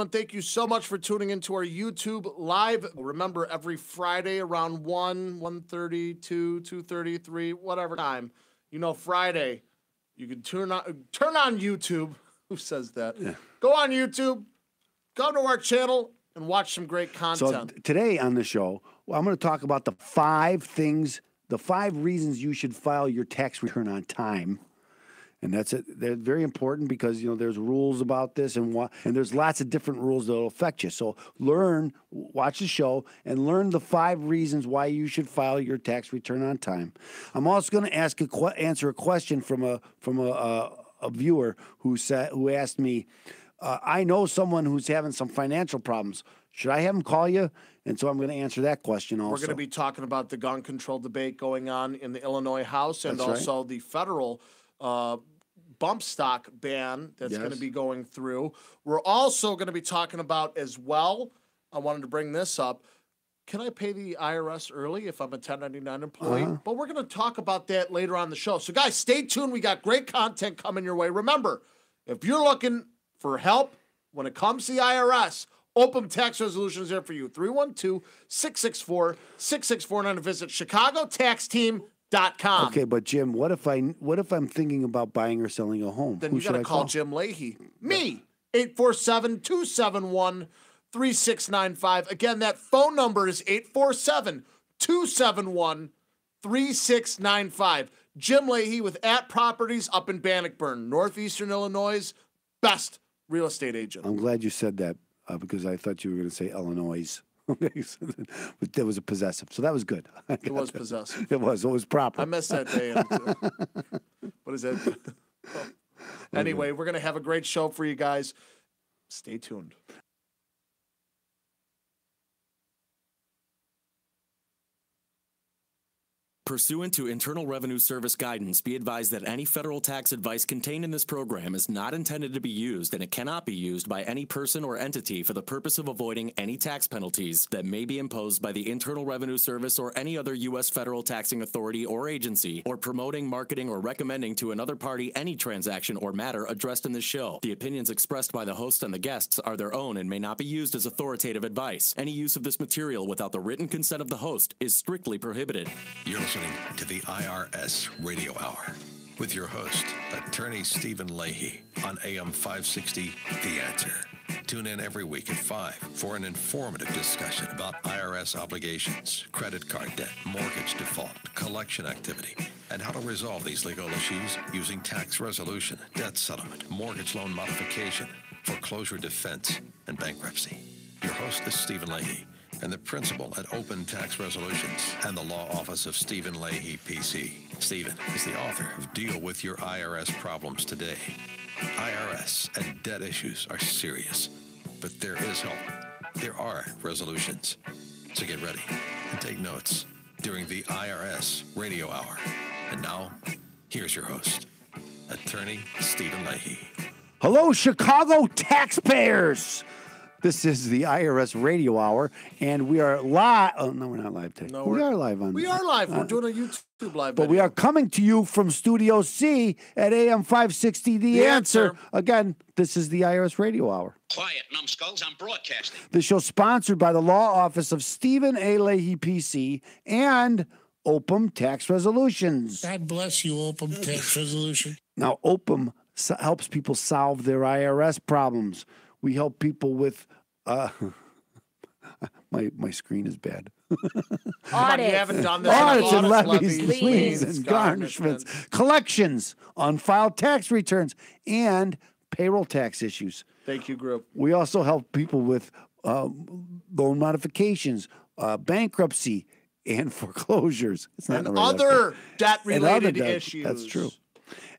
thank you so much for tuning into our YouTube live. Remember, every Friday around 1:30, 2:30, 3, whatever time, Friday, you can turn on YouTube. Who says that? Yeah. Go on YouTube, go to our channel, and watch some great content. So today on the show, I'm going to talk about the 5 reasons you should file your tax return on time. And they're very important because, there's rules about this and there's lots of different rules that will affect you. So watch the show and learn the 5 reasons why you should file your tax return on time. I'm also going to answer a question from a viewer who asked me, I know someone who's having some financial problems. Should I have him call you? And so I'm going to answer that question also. We're going to be talking about the gun control debate going on in the Illinois House and also the federal bump stock ban that's going to be going through. We're also going to be talking about as well, I wanted to bring this up, can I pay the IRS early if I'm a 1099 employee? But we're going to talk about that later on the show. So guys, stay tuned. We got great content coming your way. Remember, if you're looking for help when it comes to the IRS, Open Tax Resolution is there for you. 312-664-6649 to visit ChicagoTaxTeam.com. Okay, but Jim, what if I'm thinking about buying or selling a home? Then you got to call Jim Leahy. Me, 847-271-3695. Again, that phone number is 847-271-3695. Jim Leahy with At Properties up in Bannockburn, northeastern Illinois, best real estate agent. I'm glad you said that because I thought you were going to say Illinois. But that was a possessive, so that was good. It was possessive. It was proper. I missed that day. What is that? Anyway, we're going to have a great show for you guys. Stay tuned. Pursuant to Internal Revenue Service guidance, be advised that any federal tax advice contained in this program is not intended to be used, and it cannot be used by any person or entity for the purpose of avoiding any tax penalties that may be imposed by the Internal Revenue Service or any other U.S. federal taxing authority or agency, or promoting, marketing, or recommending to another party any transaction or matter addressed in this show. The opinions expressed by the host and the guests are their own and may not be used as authoritative advice. Any use of this material without the written consent of the host is strictly prohibited. You're listening to the IRS Radio Hour with your host, Attorney Stephen Leahy on AM 560, The Answer. Tune in every week at 5 for an informative discussion about IRS obligations, credit card debt, mortgage default, collection activity, and how to resolve these legal issues using tax resolution, debt settlement, mortgage loan modification, foreclosure defense, and bankruptcy. Your host is Stephen Leahy, and the principal at Open Tax Resolutions and the law office of Stephen Leahy, PC. Stephen is the author of Deal with Your IRS Problems Today. IRS and debt issues are serious, but there is help. There are resolutions. So get ready and take notes during the IRS Radio Hour. And now, here's your host, Attorney Stephen Leahy. Hello, Chicago taxpayers. This is the IRS Radio Hour, and we are live. Oh, no, we're not live today. No, we are live. We are live. We're doing a YouTube live. But we are coming to you from Studio C at AM 560, The Answer. Again, this is the IRS Radio Hour. Quiet, numbskulls. I'm broadcasting. The show sponsored by the law office of Stephen A. Leahy, PC, and OPM Tax Resolutions. God bless you, OPM Tax Resolution. Now, OPM helps people solve their IRS problems. We help people with, my screen is bad. Audits. You haven't done this. Audits and levies, liens and garnishments, collections, unfiled tax returns, and payroll tax issues. Thank you, group. We also help people with loan modifications, bankruptcy, and foreclosures. And other debt-related issues. That's true.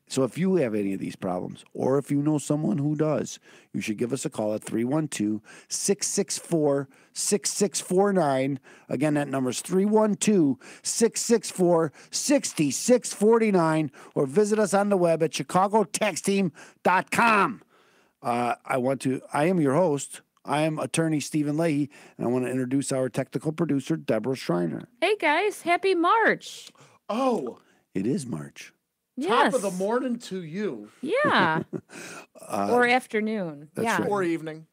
So if you have any of these problems, or if you know someone who does, you should give us a call at 312-664-6649. Again, that number is 312-664-6649, or visit us on the web at ChicagoTaxTeam.com. I am your host. I am Attorney Stephen Leahy, and I want to introduce our technical producer, Deborah Schreiner. Hey, guys. Happy March. Oh. It is March. Yes. Top of the morning to you. Yeah. Or afternoon. That's yeah. right. Or evening.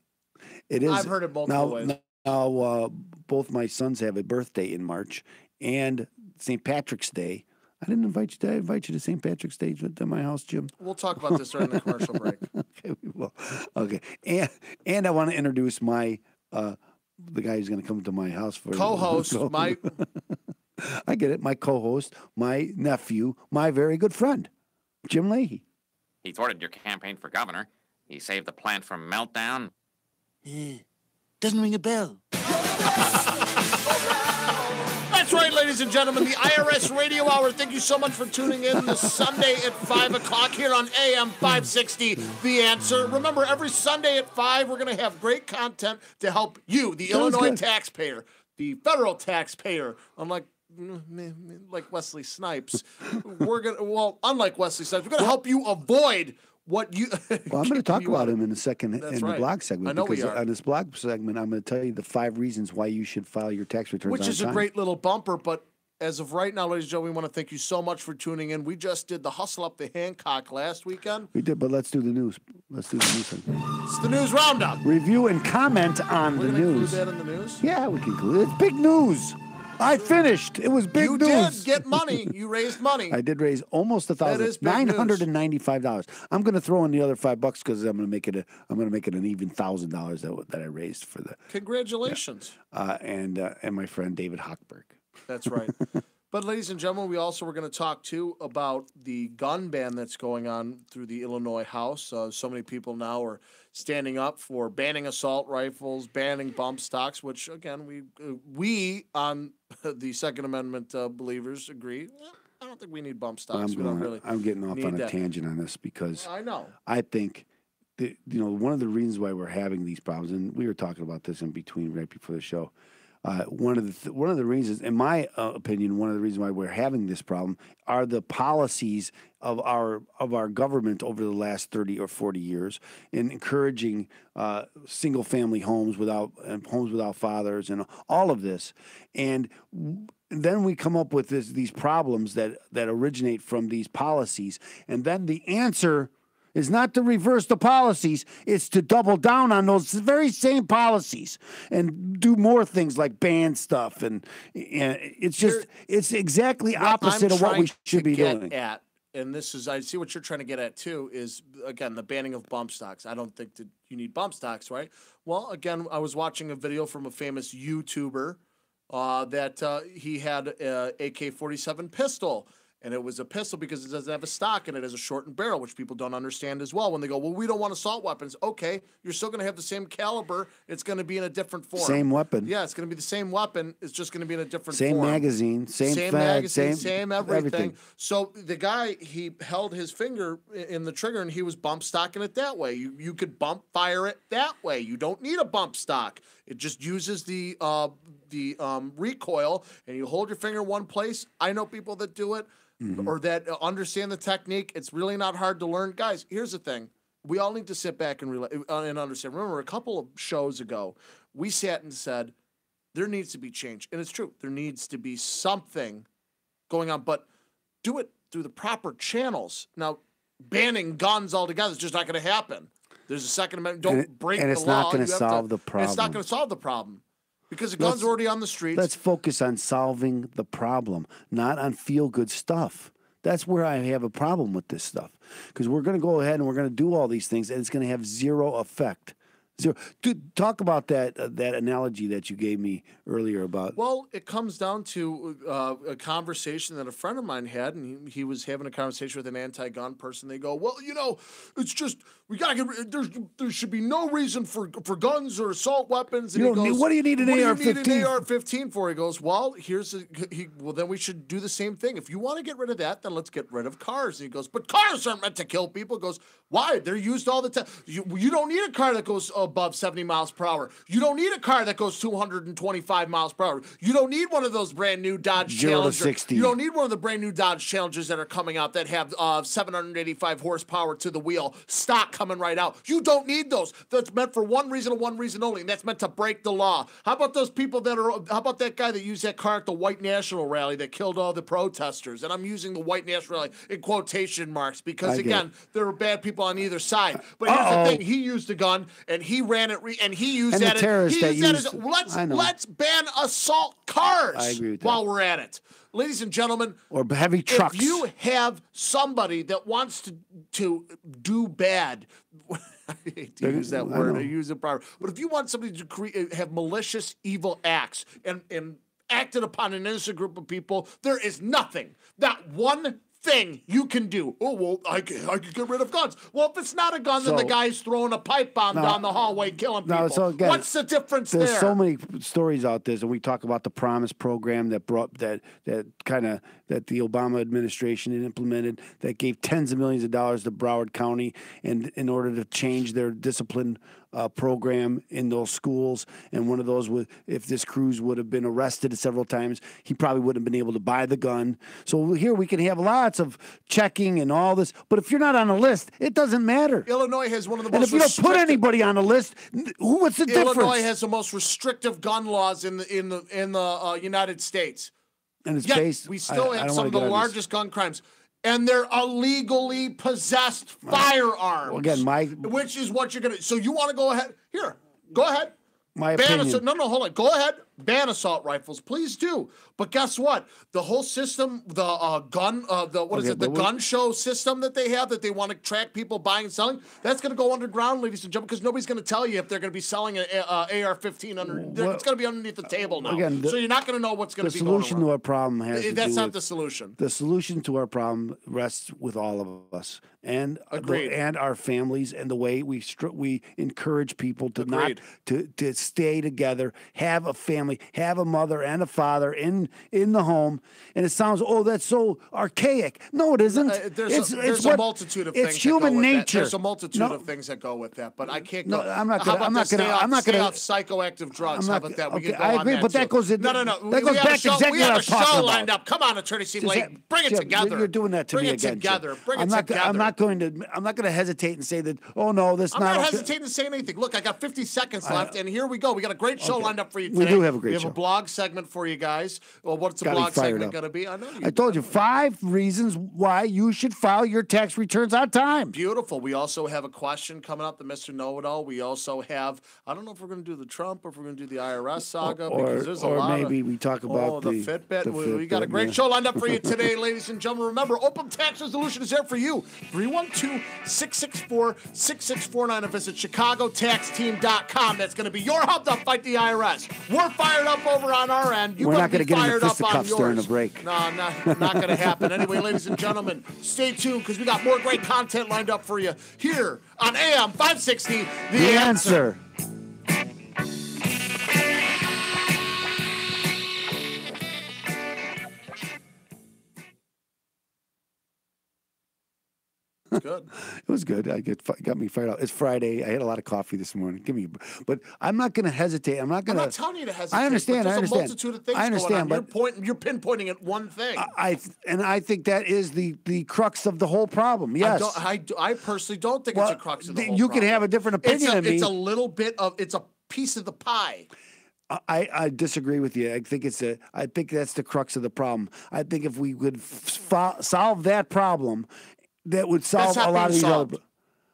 It is. I've heard it multiple ways. Now, both my sons have a birthday in March and St. Patrick's Day. I didn't invite you. Did I invite you to St. Patrick's Day at my house, Jim? We'll talk about this during the commercial break. Okay, we will. Okay, and I want to introduce my the guy who's going to come to my house for co-host. I get it. My co-host, my nephew, my very good friend, Jim Leahy. He thwarted your campaign for governor. He saved the plant from meltdown. Doesn't ring a bell. That's right, ladies and gentlemen, the IRS Radio Hour. Thank you so much for tuning in this Sunday at 5 o'clock here on AM 560, The Answer. Remember, every Sunday at 5, we're going to have great content to help you, the Illinois taxpayer, the federal taxpayer, unlike Wesley Snipes. Unlike Wesley Snipes, we're going to help you avoid what you... Well, I'm going to talk about him in a second in the blog segment. I know because we are. On this blog segment, I'm going to tell you the 5 reasons why you should file your tax returns Which on is time. a great little bumper, but as of right now, ladies and gentlemen, we want to thank you so much for tuning in. We just did the Hustle Up the Hancock last weekend. We did, but let's do the news. Let's do the news. It's the News Roundup. Review and comment on the We're going to news. include that in the news? Yeah, we can include it. It's big news. I finished. It was big news. You did get money. You raised money. I did raise almost $1,000. That is big news. $995. I'm going to throw in the other $5 because I'm going to make it an even $1,000 that I raised for the. Congratulations. Yeah. And my friend David Hochberg. That's right. But ladies and gentlemen, we also were going to talk too about the gun ban that's going on through the Illinois House. So many people now are standing up for banning assault rifles, banning bump stocks, which again we on the Second Amendment believers agree. I don't think we need bump stocks. I'm getting off on a tangent on this because I know. I think one of the reasons why we're having these problems, and we were talking about this in between right before the show. One of the reasons, in my opinion, one of the reasons why we're having this problem are the policies of our government over the last 30 or 40 years in encouraging single family homes without fathers and all of this, and then we come up with these problems that originate from these policies, and then the answer is not to reverse the policies, it's to double down on those very same policies and do more things like ban stuff. And it's exactly opposite of what we should be doing. And this is, I see what you're trying to get at too, is again, the banning of bump stocks. I don't think that you need bump stocks, right? Well, again, I was watching a video from a famous YouTuber that he had a AK-47 pistol. And it was a pistol because it doesn't have a stock and it has a shortened barrel, which people don't understand as well. When they go, well, we don't want assault weapons. Okay, you're still going to have the same caliber. It's going to be in a different form. Same weapon. Yeah, it's going to be the same weapon. It's just going to be in a different form. Same magazine, same fed, magazine, same everything. Everything. So the guy, he held his finger in the trigger and he was bump stocking it that way. You could bump fire it that way. You don't need a bump stock. It just uses the recoil, and you hold your finger in one place. I know people that do it. Mm-hmm. Or that understand the technique. It's really not hard to learn. Guys, here's the thing. We all need to sit back and understand. Remember, a couple of shows ago, we sat and said, there needs to be change. And it's true. There needs to be something going on. But do it through the proper channels. Now, banning guns altogether is just not going to happen. There's a Second Amendment. Don't break the law. And it's not going to solve the problem. It's not going to solve the problem. Because the gun's already on the streets. Let's focus on solving the problem, not on feel-good stuff. That's where I have a problem with this stuff. Because we're going to go ahead and we're going to do all these things, and it's going to have zero effect. Zero. Talk about that analogy that you gave me earlier about. Well, it comes down to a conversation that a friend of mine had, and he was having a conversation with an anti-gun person. They go, well, it's just we got to get. There should be no reason for guns or assault weapons. And what do you need an AR-15? What do you need an AR-15 for? He goes, well, then we should do the same thing. If you want to get rid of that, then let's get rid of cars. And he goes, but cars aren't meant to kill people. He goes, why? They're used all the time. You don't need a car that goes above 70 miles per hour. You don't need a car that goes 225 miles per hour. You don't need one of those brand new Dodge Challengers. You don't need one of the brand new Dodge Challengers that are coming out that have 785 horsepower to the wheel, stock coming right out. You don't need those. That's meant for one reason and one reason only, and that's meant to break the law. How about those people how about that guy that used that car at the White National Rally that killed all the protesters? And I'm using the White National Rally in quotation marks because, again, there were bad people on either side. But here's the thing. He used a gun, and he ran it, and he used that. Let's ban assault cars. I agree with while we're at it. Ladies and gentlemen, or heavy trucks. If you have somebody that wants to do bad, I hate to use that word. I use it proper. But if you want somebody to have malicious, evil acts and acted upon an innocent group of people, there is nothing, not one thing you can do. Oh, well, I could get rid of guns. Well, if it's not a gun, then the guy's throwing a pipe bomb down the hallway killing people. So again, what's the difference there? There's so many stories out there, and we talk about the Promise program that brought that the Obama administration had implemented that gave tens of millions of dollars to Broward County and in order to change their discipline program in those schools. And one of those was, if this Cruz would have been arrested several times, he probably wouldn't have been able to buy the gun. So here we can have lots of checking and all this, but if you're not on a list, it doesn't matter. Illinois has one of the most. And if you don't put anybody on a list, what's the difference? Illinois has the most restrictive gun laws in the United States. And it's based. We still have some of the largest gun crimes. And they're illegally possessed firearms. Well, again, which is what you're going to... So you want to go ahead... Here, go ahead. My opinion. Hold on. Go ahead. Ban assault rifles. Please do. But guess what? The whole system, the gun show system that they have that they want to track people buying and selling, that's going to go underground, ladies and gentlemen, because nobody's going to tell you if they're going to be selling an AR-15 under. It's going to be underneath the table now. Again, so you're not going to know what's going to be going on. The solution to our problem that's not the solution. The solution to our problem rests with all of us and our families and the way we encourage people to not to stay together, have a family, have a mother and a father in the home. And it sounds, that's so archaic. No, it isn't. There's a multitude of things. It's human nature. There's a multitude of things that go with that, but I can't go. No, I'm not going to. Stay off psychoactive drugs. How about that? We can go I agree, on but that goes in. No. That goes back exactly we have a show lined up. Come on, Attorney Steve Lake. Bring it together. You're doing that to me again. Bring it together. I'm not going to hesitate and say that. Oh no, this. I'm not hesitating to say anything. Look, I got 50 seconds left, and here we go. We got a great show lined up for you today. We do have a great show. We have a blog segment for you guys. Well, what's the blog segment going to be? I told you 5 reasons why you should file your tax returns on time. Beautiful. We also have a question coming up, the Mr. Know-It-All. We also have, I don't know if we're going to do the Trump or if we're going to do the IRS saga because there's a lot maybe we talk about the Fitbit. We got a great show lined up for you today, ladies and gentlemen. Remember, Open Tax Resolution is there for you. 312-664-6649 and visit ChicagoTaxTeam.com. That's going to be your hub to fight the IRS. We're fired up over on our end. We're not going to get into fisticuffs during the break. No, not going to happen. Anyway, ladies and gentlemen, stay tuned because we got more great content lined up for you here on AM 560. The Answer. Good. It was good. Got me fired up. It's Friday. I had a lot of coffee this morning. But I'm not going to hesitate. I'm not telling you to hesitate. I understand. There's a multitude of things going on. But you're pinpointing at one thing. I think that is the crux of the whole problem. Yes. I personally don't think it's a crux of the whole you problem. can have a different opinion than me. It's a little bit of. It's a piece of the pie. I disagree with you. I think that's the crux of the problem. I think if we could solve that problem, that would solve a lot of these other.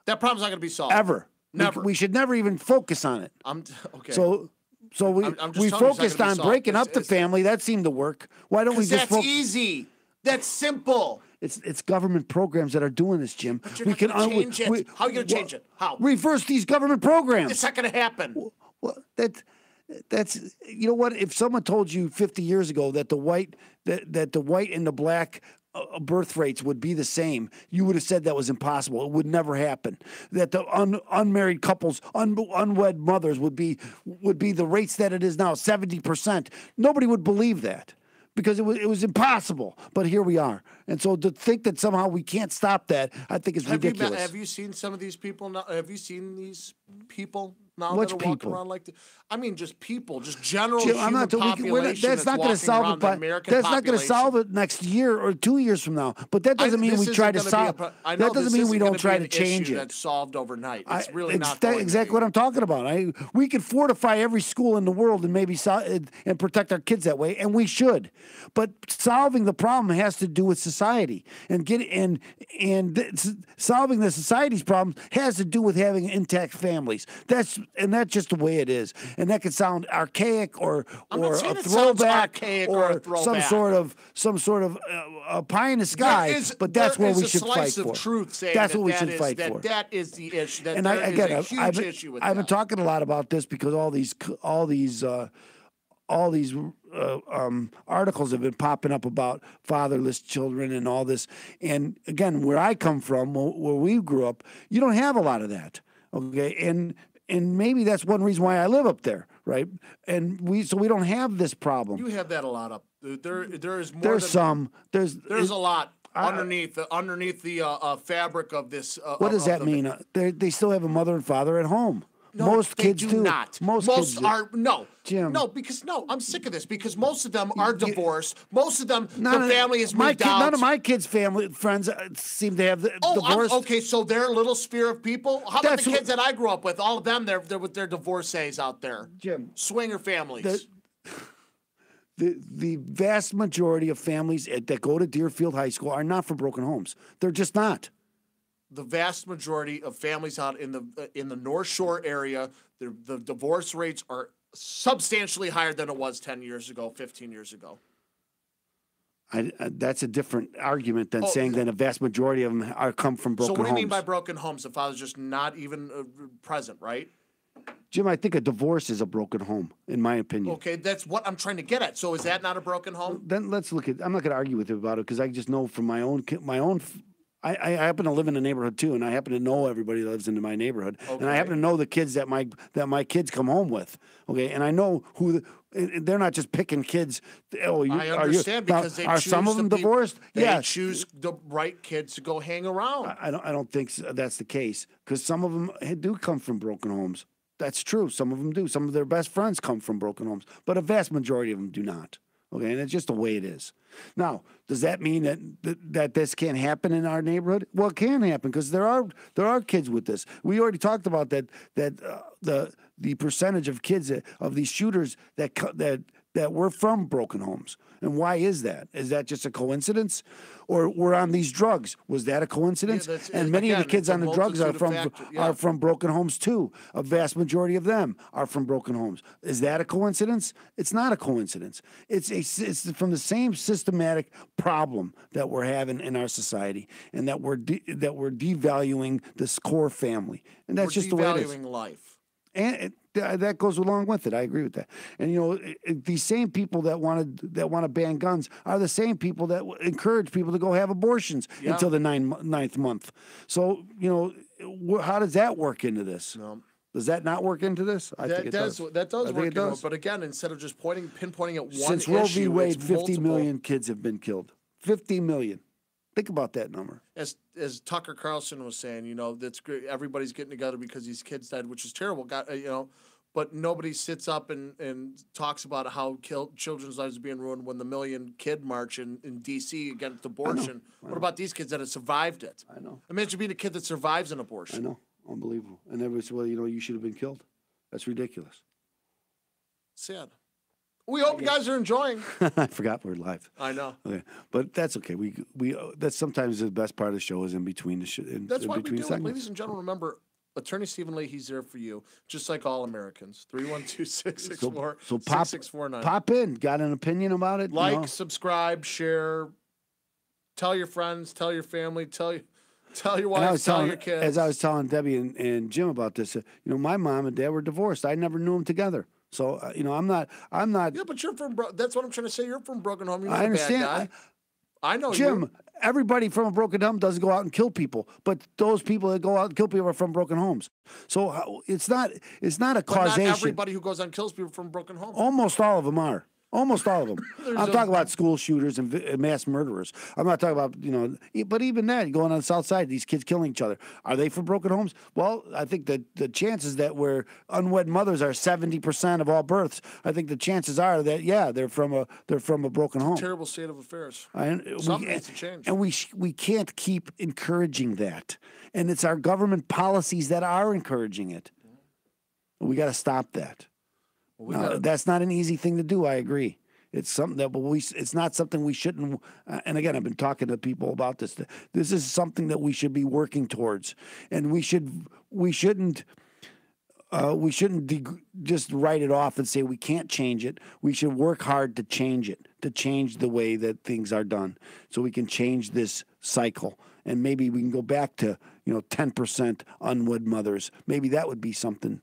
That problem's not going to be solved ever. Never. We should never even focus on it. Okay. So we focused on breaking up the family. That seemed to work. Why don't we just? That's easy. That's simple. It's government programs that are doing this, Jim. But you're not going to change it. How are you going to change it? How? Reverse these government programs. It's not going to happen. Well, that's you know what? If someone told you 50 years ago that the white and the black birth rates would be the same, you would have said that was impossible. It would never happen. That the unmarried couples, unwed mothers would be the rates that it is now, 70%. Nobody would believe that because it was impossible. But here we are. And so to think that somehow we can't stop that, I think is ridiculous. Have you seen some of these people? Have you seen these people now Which that are walking people? around like I mean, just people, just general Jim, human population that's not going to solve it. But that's not going to solve it next year or 2 years from now. But that doesn't mean we try to solve. That doesn't mean we don't try to change it. That's solved overnight. It's really not exactly what I'm talking about. We could fortify every school in the world and maybe and protect our kids that way, and we should. But solving the problem has to do with society, and solving the society's problems has to do with having intact families. That's just the way it is. And that could sound archaic or a throwback or some sort of pie in the sky. But that's what we should fight for. That's what we should fight for. That is the issue. And I've been talking a lot about this because all these articles have been popping up about fatherless children and all this. And again, where I come from, where we grew up, you don't have a lot of that. Okay, and maybe that's one reason why I live up there, right? And we don't have this problem. You have that a lot up there. There is more. There's a lot underneath the fabric of this. What does that mean? They still have a mother and father at home. No, most kids do not. Most kids are no. Jim. No, because I'm sick of this because most of them are divorced. Most of them, the family is moved out. None of my kids' friends seem to have divorced. Okay, so their little sphere of people. How about the kids that I grew up with? All of them, they're with their divorcees out there. Jim, swinger families. The vast majority of families that go to Deerfield High School are not from broken homes. They're just not. The vast majority of families out in the North Shore area, the divorce rates are substantially higher than it was 10 years ago, 15 years ago. That's a different argument than saying that a vast majority of them come from broken homes. So what do you mean by broken homes? The father's just not even present, right? Jim, I think a divorce is a broken home, in my opinion. Okay, that's what I'm trying to get at. So is that not a broken home? Then let's look at. I'm not going to argue with you about it because I just know from my own. I happen to live in a neighborhood too, and I happen to know everybody that lives in my neighborhood, and I happen to know the kids that my kids come home with. Okay, and I know who. They're not just picking kids. I understand because they are choose some of them divorced. They choose the right kids to go hang around. I don't think that's the case because some of them do come from broken homes. That's true. Some of them do. Some of their best friends come from broken homes, but a vast majority of them do not. Okay, and it's just the way it is. Now, does that mean that this can't happen in our neighborhood? Well, it can happen because there are kids with this. We already talked about that the percentage of kids of these shooters that were from broken homes. And why is that? Is that just a coincidence? Or we're on these drugs. Was that a coincidence? Yeah, and many of the kids on the drugs are from broken homes too. A vast majority of them are from broken homes. Is that a coincidence? It's not a coincidence. It's from the same systematic problem that we're having in our society, and that we're devaluing this core family. And that's just the way it is. Devaluing life. And that goes along with it. I agree with that. And these same people that want to ban guns are the same people that encourage people to go have abortions until the ninth month. So how does that work into this? No. Does that not work into this? I think it does. That does work into it. But again, instead of just pinpointing at one since Roe v. Wade, 50 million kids have been killed. 50 million. Think about that number. As Tucker Carlson was saying, that's great. Everybody's getting together because these kids died, which is terrible. But nobody sits up and talks about how children's lives are being ruined when the Million Kid March in D.C. against abortion. I know. What about these kids that have survived it? I know. Imagine being a kid that survives an abortion. I know. Unbelievable. And everybody said, well, you should have been killed. That's ridiculous. Sad. We hope you guys are enjoying. I forgot we're live. I know. Okay, but that's okay. We that's sometimes the best part of the show is in between the That's why we do. segments. Ladies and gentlemen, remember, Attorney Stephen Leahy, he's there for you, just like all Americans. 312-664-6649. Pop in. Got an opinion about it? Like, subscribe, share, tell your friends, tell your family, tell your wife, tell your kids. As I was telling Debbie and Jim about this, my mom and dad were divorced. I never knew them together. So I'm not. Yeah, but you're from. That's what I'm trying to say. You're from broken home. You're not I understand. a bad guy. I know, Jim. Everybody from a broken home doesn't go out and kill people, but those people that go out and kill people are from broken homes. So it's not a causation. Not everybody who goes out and kills people from broken homes. Almost all of them are. Almost all of them. I'm talking about school shooters and mass murderers. I'm not talking about, but even that, going on the south side, these kids killing each other. Are they from broken homes? Well, I think that the chances that where unwed mothers are 70% of all births, I think the chances are that, yeah, they're from a broken home. Terrible state of affairs. Something needs to change. And we can't keep encouraging that. And it's our government policies that are encouraging it. We got to stop that. That's not an easy thing to do. I agree. It's something that, it's not something we shouldn't. And again, I've been talking to people about this. This is something that we should be working towards, and we shouldn't just write it off and say we can't change it. We should work hard to change it, to change the way that things are done, so we can change this cycle. And maybe we can go back to 10% unwed mothers. Maybe that would be something.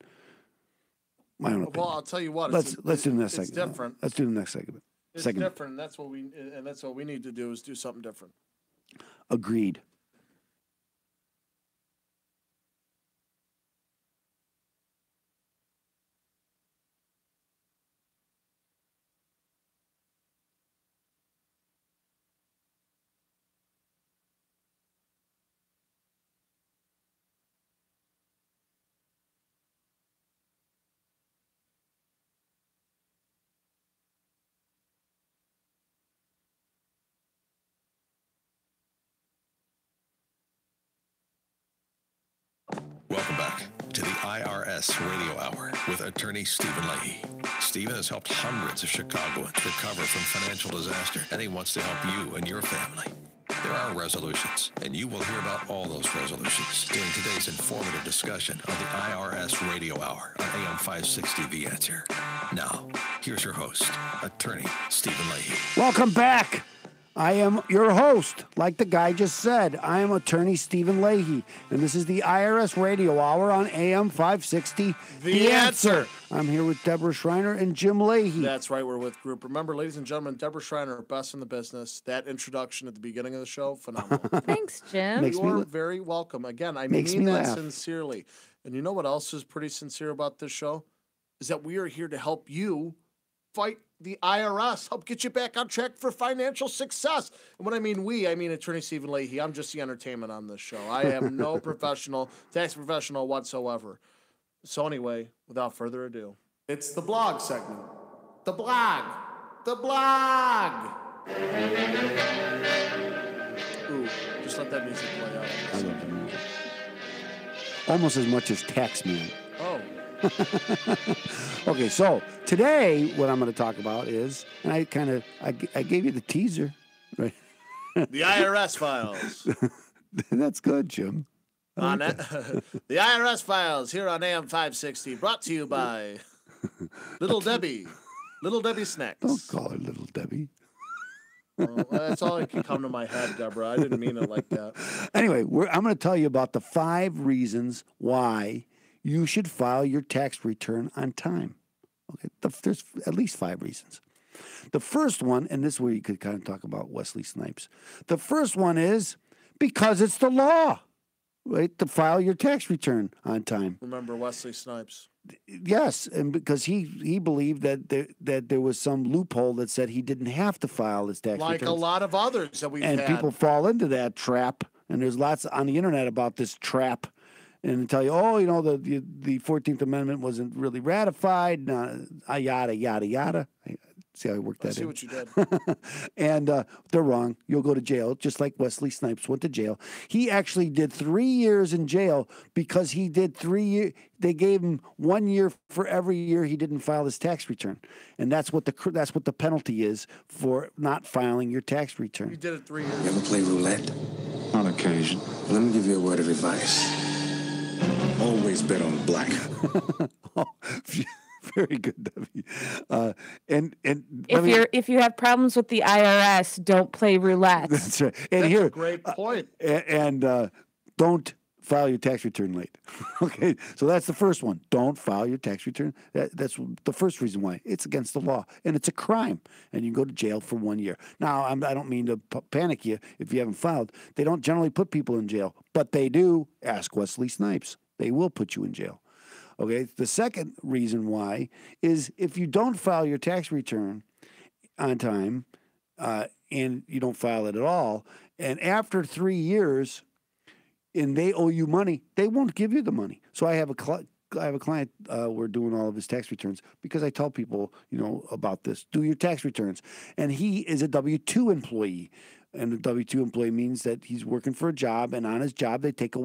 Well, I'll tell you what. Let's do the next segment. It's different. Let's do the next segment. It's different. That's what we need to do is do something different. Agreed. Welcome back to the IRS Radio Hour with attorney Stephen Leahy. Stephen has helped hundreds of Chicagoans recover from financial disaster, and he wants to help you and your family. There are resolutions, and you will hear about all those resolutions during today's informative discussion on the IRS Radio Hour on AM 560 The Answer. Now, here's your host, attorney Stephen Leahy. Welcome back. I am your host, like the guy just said. I am attorney Stephen Leahy, and this is the IRS Radio Hour on AM 560. The Answer. I'm here with Deborah Schreiner and Jim Leahy. That's right, we're with group. Remember, ladies and gentlemen, Deborah Schreiner, best in the business. That introduction at the beginning of the show, phenomenal. Thanks, Jim. You're very welcome. Again, I mean that sincerely. And you know what else is pretty sincere about this show? Is that we are here to help you fight the IRS, help get you back on track for financial success. And when I mean we, I mean attorney Stephen Leahy. I'm just the entertainment on this show. I am no tax professional whatsoever. So anyway, without further ado, it's the blog segment. The blog. Ooh, just let that music play out. I love the music. Almost as much as Taxman. Oh. Okay, so today what I'm going to talk about is, and I gave you the teaser, right? The IRS files. That's good, Jim. The IRS files here on AM 560, brought to you by Little Debbie. Little Debbie Snacks. Don't call her Little Debbie. Well, that's all that can come to my head, Deborah. I didn't mean it like that. Anyway, I'm going to tell you about the 5 reasons why you should file your tax return on time. Okay, there's at least 5 reasons. The first one, and this is where you could kind of talk about Wesley Snipes. The first one is because it's the law, right, to file your tax return on time. Remember Wesley Snipes? Yes, and because he believed that there was some loophole that said he didn't have to file his tax return. Like a lot of others that we've had. And people fall into that trap, and there's lots on the internet about this trap. And tell you, the 14th Amendment wasn't really ratified, yada, yada, yada. See how I worked that in? I see what you did. And they're wrong. You'll go to jail, just like Wesley Snipes went to jail. He actually did 3 years in jail because he did 3 years. They gave him 1 year for every year he didn't file his tax return. And that's what the penalty is for not filing your tax return. You did it 3 years. You ever play roulette? On occasion. Let me give you a word of advice. Always bet on black. Very good, Debbie. And if you have problems with the IRS, don't play roulette. That's right. And that's a great point. And don't file your tax return late. Okay, so that's the first one. Don't file your tax return. That's the first reason why. It's against the law, and it's a crime, and you can go to jail for 1 year. Now, I don't mean to panic you if you haven't filed. They don't generally put people in jail, but they do. Ask Wesley Snipes. They will put you in jail. Okay, the second reason why is if you don't file your tax return on time, and you don't file it at all, and after 3 years, and they owe you money, they won't give you the money. So I have a client. We're doing all of his tax returns because I tell people, about this. Do your tax returns, and he is a W-2 employee. And a W-2 employee means that he's working for a job, and on his job they take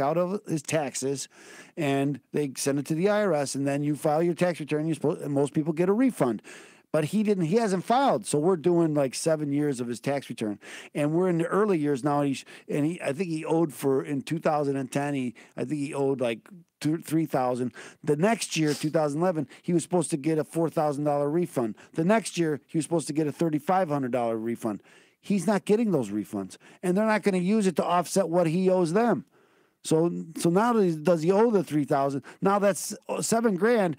out of his taxes, and they send it to the IRS, and then you file your tax return. And most people get a refund, but he didn't. He hasn't filed, so we're doing like 7 years of his tax return, and we're in the early years now. I think he owed in 2010. I think he owed like $3,000. The next year, 2011, he was supposed to get a $4,000 refund. The next year, he was supposed to get a $3,500 refund. He's not getting those refunds, and they're not going to use it to offset what he owes them. So now does he owe the $3,000? Now that's $7,000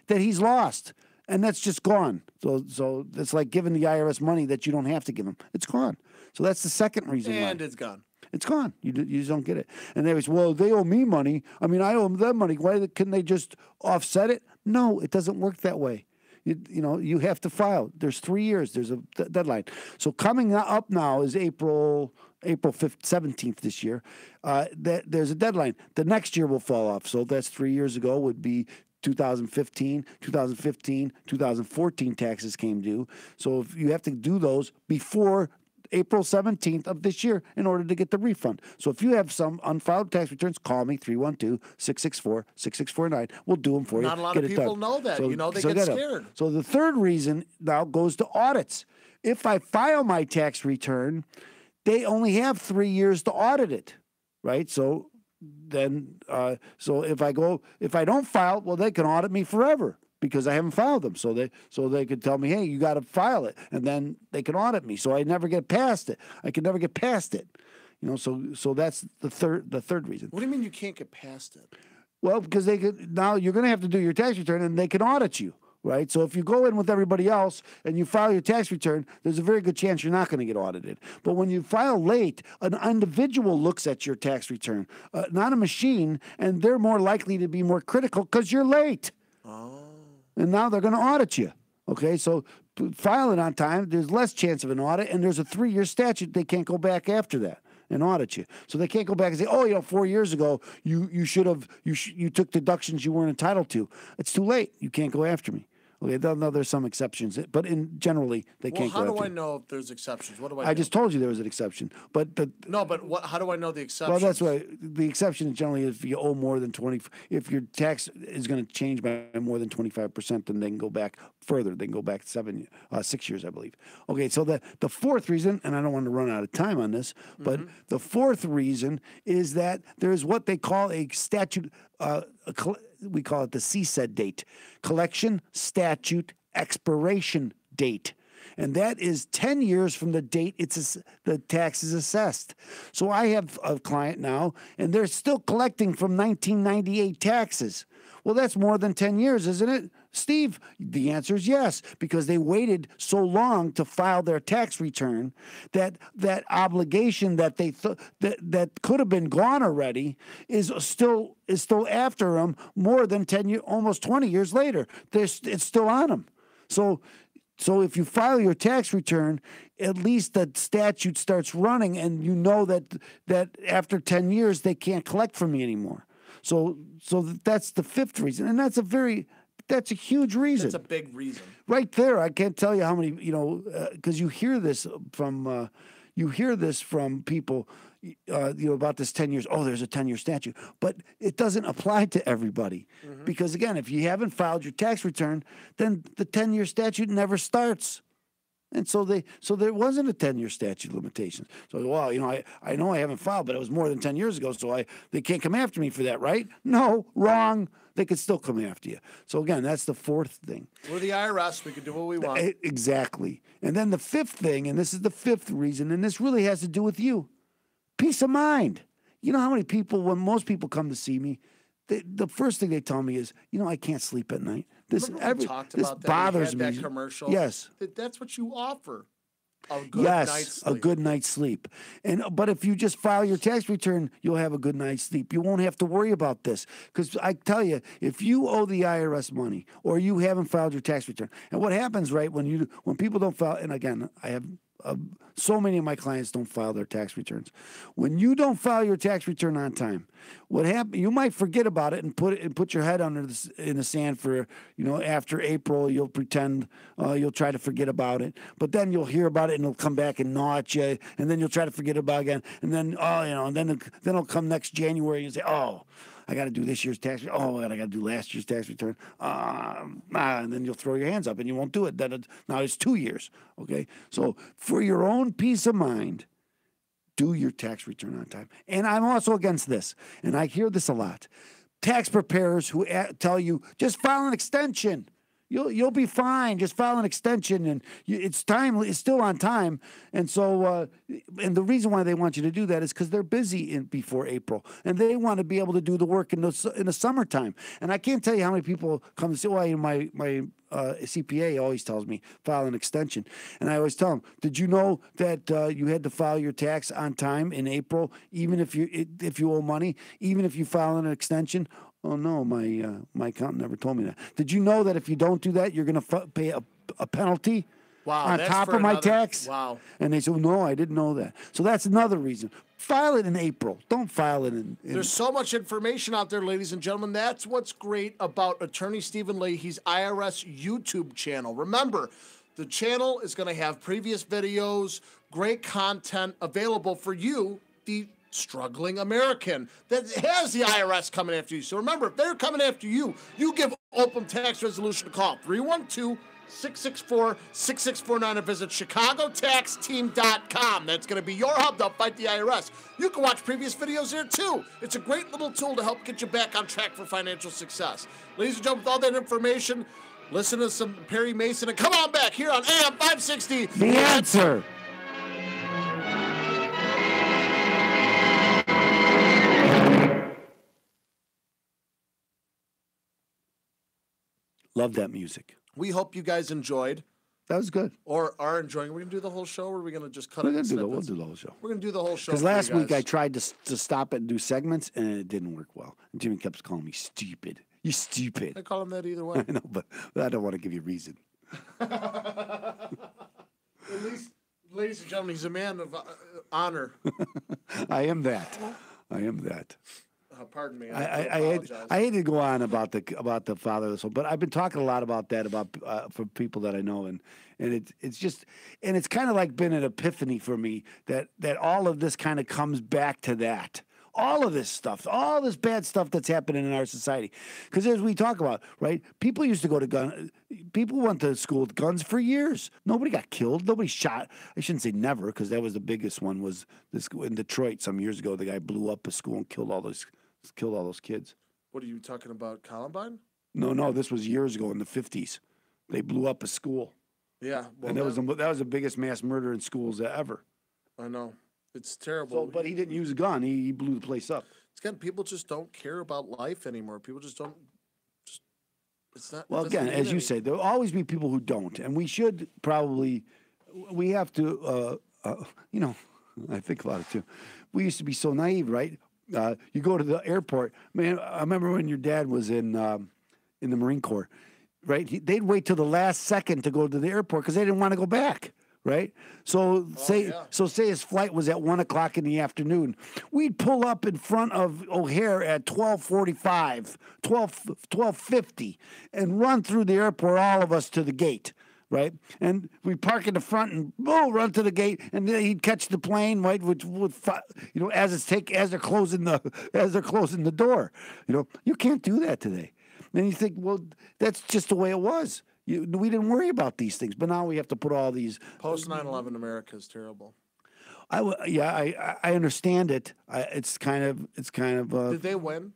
that he's lost, and that's just gone. So it's like giving the IRS money that you don't have to give them. It's gone. So that's the second reason. And it's gone. It's gone. You just don't get it. And they say, well, they owe me money. I mean, I owe them money. Why couldn't they just offset it? No, it doesn't work that way. You have to file. There's 3 years. There's a deadline. So coming up now is April 5th, 17th this year. There's a deadline. The next year will fall off. So that's 3 years ago would be 2015, 2014 taxes came due. So if you have to do those before April 17th of this year in order to get the refund. So if you have some unfiled tax returns, call me, 312-664-6649. We'll do them for you. Not a lot of people know that. They get scared. So the third reason now goes to audits. If I file my tax return, they only have 3 years to audit it, right? So then, if I don't file, well, they can audit me forever, because I haven't filed them. So they could tell me, hey, you got to file it, and then they can audit me. So I never get past it. I could never get past it. So that's the third reason. What do you mean you can't get past it? Well, because now you're going to have to do your tax return, and they can audit you, right? So if you go in with everybody else and you file your tax return, there's a very good chance you're not going to get audited. But when you file late, an individual looks at your tax return, not a machine, and they're more likely to be more critical because you're late. Oh. And now they're going to audit you. Okay, so file it on time. There's less chance of an audit, and there's a 3-year statute. They can't go back after that and audit you. So they can't go back and say, 4 years ago you took deductions you weren't entitled to. It's too late. You can't go after me. Okay, there's some exceptions, but generally they can't go after me. How do I know if there's exceptions? What do I do? I just told you there was an exception. But how do I know the exception? Well, that's why the exception generally is if you owe more than 20. If your tax is going to change by more than 25%, then they can go back further. They can go back 6 years, I believe. Okay, so the fourth reason, and I don't want to run out of time on this, but the fourth reason is that there's what they call a statute. We call it the CSED date, collection statute expiration date. And that is 10 years from the date the tax is assessed. So I have a client now, and they're still collecting from 1998 taxes. Well, that's more than 10 years, isn't it, Steve? The answer is yes, because they waited so long to file their tax return that obligation that that could have been gone already is still after them more than 10 years, almost 20 years later. It's still on them. So if you file your tax return, at least the statute starts running, and you know that after 10 years they can't collect from me anymore. So that's the fifth reason, and that's a huge reason. That's a big reason. Right there, I can't tell you how many, because you hear this from people, about this 10 years. Oh, there's a 10-year statute, but it doesn't apply to everybody, because again, if you haven't filed your tax return, then the 10-year statute never starts. And so there wasn't a 10-year statute of limitations. So, well, I know I haven't filed, but it was more than 10 years ago, so they can't come after me for that, right? No, wrong. They could still come after you. So, again, that's the fourth thing. We're the IRS. We can do what we want. Exactly. And then the fifth thing, and this is the fifth reason, and this really has to do with you, peace of mind. You know how many people, when most people come to see me, the first thing they tell me is, I can't sleep at night. This bothers me. That commercial. Yes. That's what you offer. A good night's sleep. But if you just file your tax return, you'll have a good night's sleep. You won't have to worry about this. Because I tell you, if you owe the IRS money or you haven't filed your tax return, and what happens, right, when people don't file, and again, I have so many of my clients don't file their tax returns. When you don't file your tax return on time, what happens? You might forget about it and put your head in the sand for, after April. You'll pretend you'll try to forget about it, but then you'll hear about it and it'll come back and gnaw at you, and then you'll try to forget about it again, and then and then it'll come next January and you say, oh, I got to do this year's tax return. Oh, I got to do last year's tax return. And then you'll throw your hands up and you won't do it. Now it's 2 years. Okay. So for your own peace of mind, do your tax return on time. And I'm also against this, and I hear this a lot. Tax preparers who tell you, just file an extension. You'll be fine. Just file an extension, and it's still on time. And so, and the reason why they want you to do that is because they're busy before April, and they want to be able to do the work in the summertime. And I can't tell you how many people come and say, "Well, my CPA always tells me file an extension," and I always tell them, "Did you know that you had to file your tax on time in April, even if you owe money, even if you file an extension?" Oh, no, my accountant never told me that. Did you know that if you don't do that, you're going to pay a penalty on top of my tax? Wow. And they said, no, I didn't know that. So that's another reason. File it in April. Don't file it in There's so much information out there, ladies and gentlemen. That's what's great about Attorney Stephen Leahy's IRS YouTube channel. Remember, the channel is going to have previous videos, great content available for you, the struggling American that has the IRS coming after you. So remember, if they're coming after you, you give Open Tax Resolution a call, 312-664-6649, or visit chicagotaxteam.com. That's going to be your hub to fight the IRS. You can watch previous videos there too. It's a great little tool to help get you back on track for financial success. Ladies and gentlemen, with all that information, listen to some Perry Mason and come on back here on AM 560. The Answer. Love that music. We hope you guys enjoyed. That was good. Or are enjoying. We're going to do the whole show, or are we going to just cut it? We'll do the whole show. We're going to do the whole show. Because last week I tried to stop it and do segments, and it didn't work well. And Jimmy kept calling me stupid. You're stupid. I call him that either way. I know, but I don't want to give you a reason. At least, ladies and gentlemen, he's a man of honor. I am that. Pardon me. I hate to go on about the father of the soul, but I've been talking a lot about that for people that I know, and it's just, and it's kind of like been an epiphany for me that all of this kind of comes back to that. All of this stuff, all this bad stuff that's happening in our society. Because as we talk about, right, people used to go to people went to school with guns for years. Nobody got killed. Nobody shot. I shouldn't say never, because that was the biggest one, was this in Detroit some years ago. The guy blew up a school and killed all those kids. What are you talking about, Columbine? No, this was years ago in the 50s. They blew up a school. Yeah. Well, and that was the biggest mass murder in schools ever. I know. It's terrible. So, but he didn't use a gun. He blew the place up. It's again, people just don't care about life anymore. People just don't. It's not. Well, again, as you say, there'll always be people who don't, and we should probably. We have to. I think about it too. We used to be so naive, right? You go to the airport. Man, I remember when your dad was in the Marine Corps, right? They'd wait till the last second to go to the airport because they didn't want to go back. Right? So say his flight was at 1:00 in the afternoon. We'd pull up in front of O'Hare at 12:45, 12:50, and run through the airport, all of us, to the gate. Right? And we park in the front and run to the gate, and then he'd catch the plane, right? Which would, as they're closing the door. You can't do that today. And you think, well, that's just the way it was. We didn't worry about these things, but now we have to put all these. Post 9/11 America is terrible. I understand it. It's kind of. Did they win?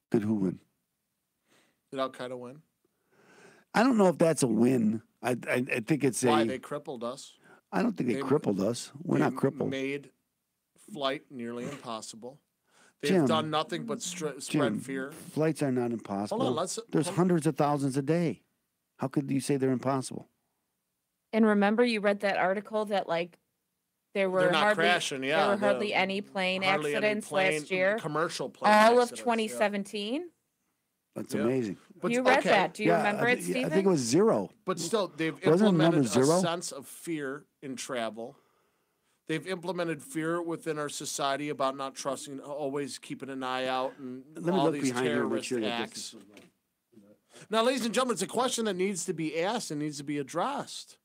Did who win? Did Al Qaeda win? I don't know if that's a win. I think it's Why they crippled us. I don't think they crippled us. We're not crippled. Made flight nearly impossible. They've done nothing but spread fear. Flights are not impossible. Hold on, There's hundreds of thousands a day. How could you say they're impossible? And remember, you read that article that like there were hardly any plane accidents last year. Commercial plane all accidents, of 2017. Yeah. That's amazing. But you read that? Do you remember it, Stephen? I think it was 0. But still, they've implemented a sense of fear in travel. They've implemented fear within our society about not trusting, always keeping an eye out, and all these terrorist acts. Now, ladies and gentlemen, it's a question that needs to be asked and needs to be addressed.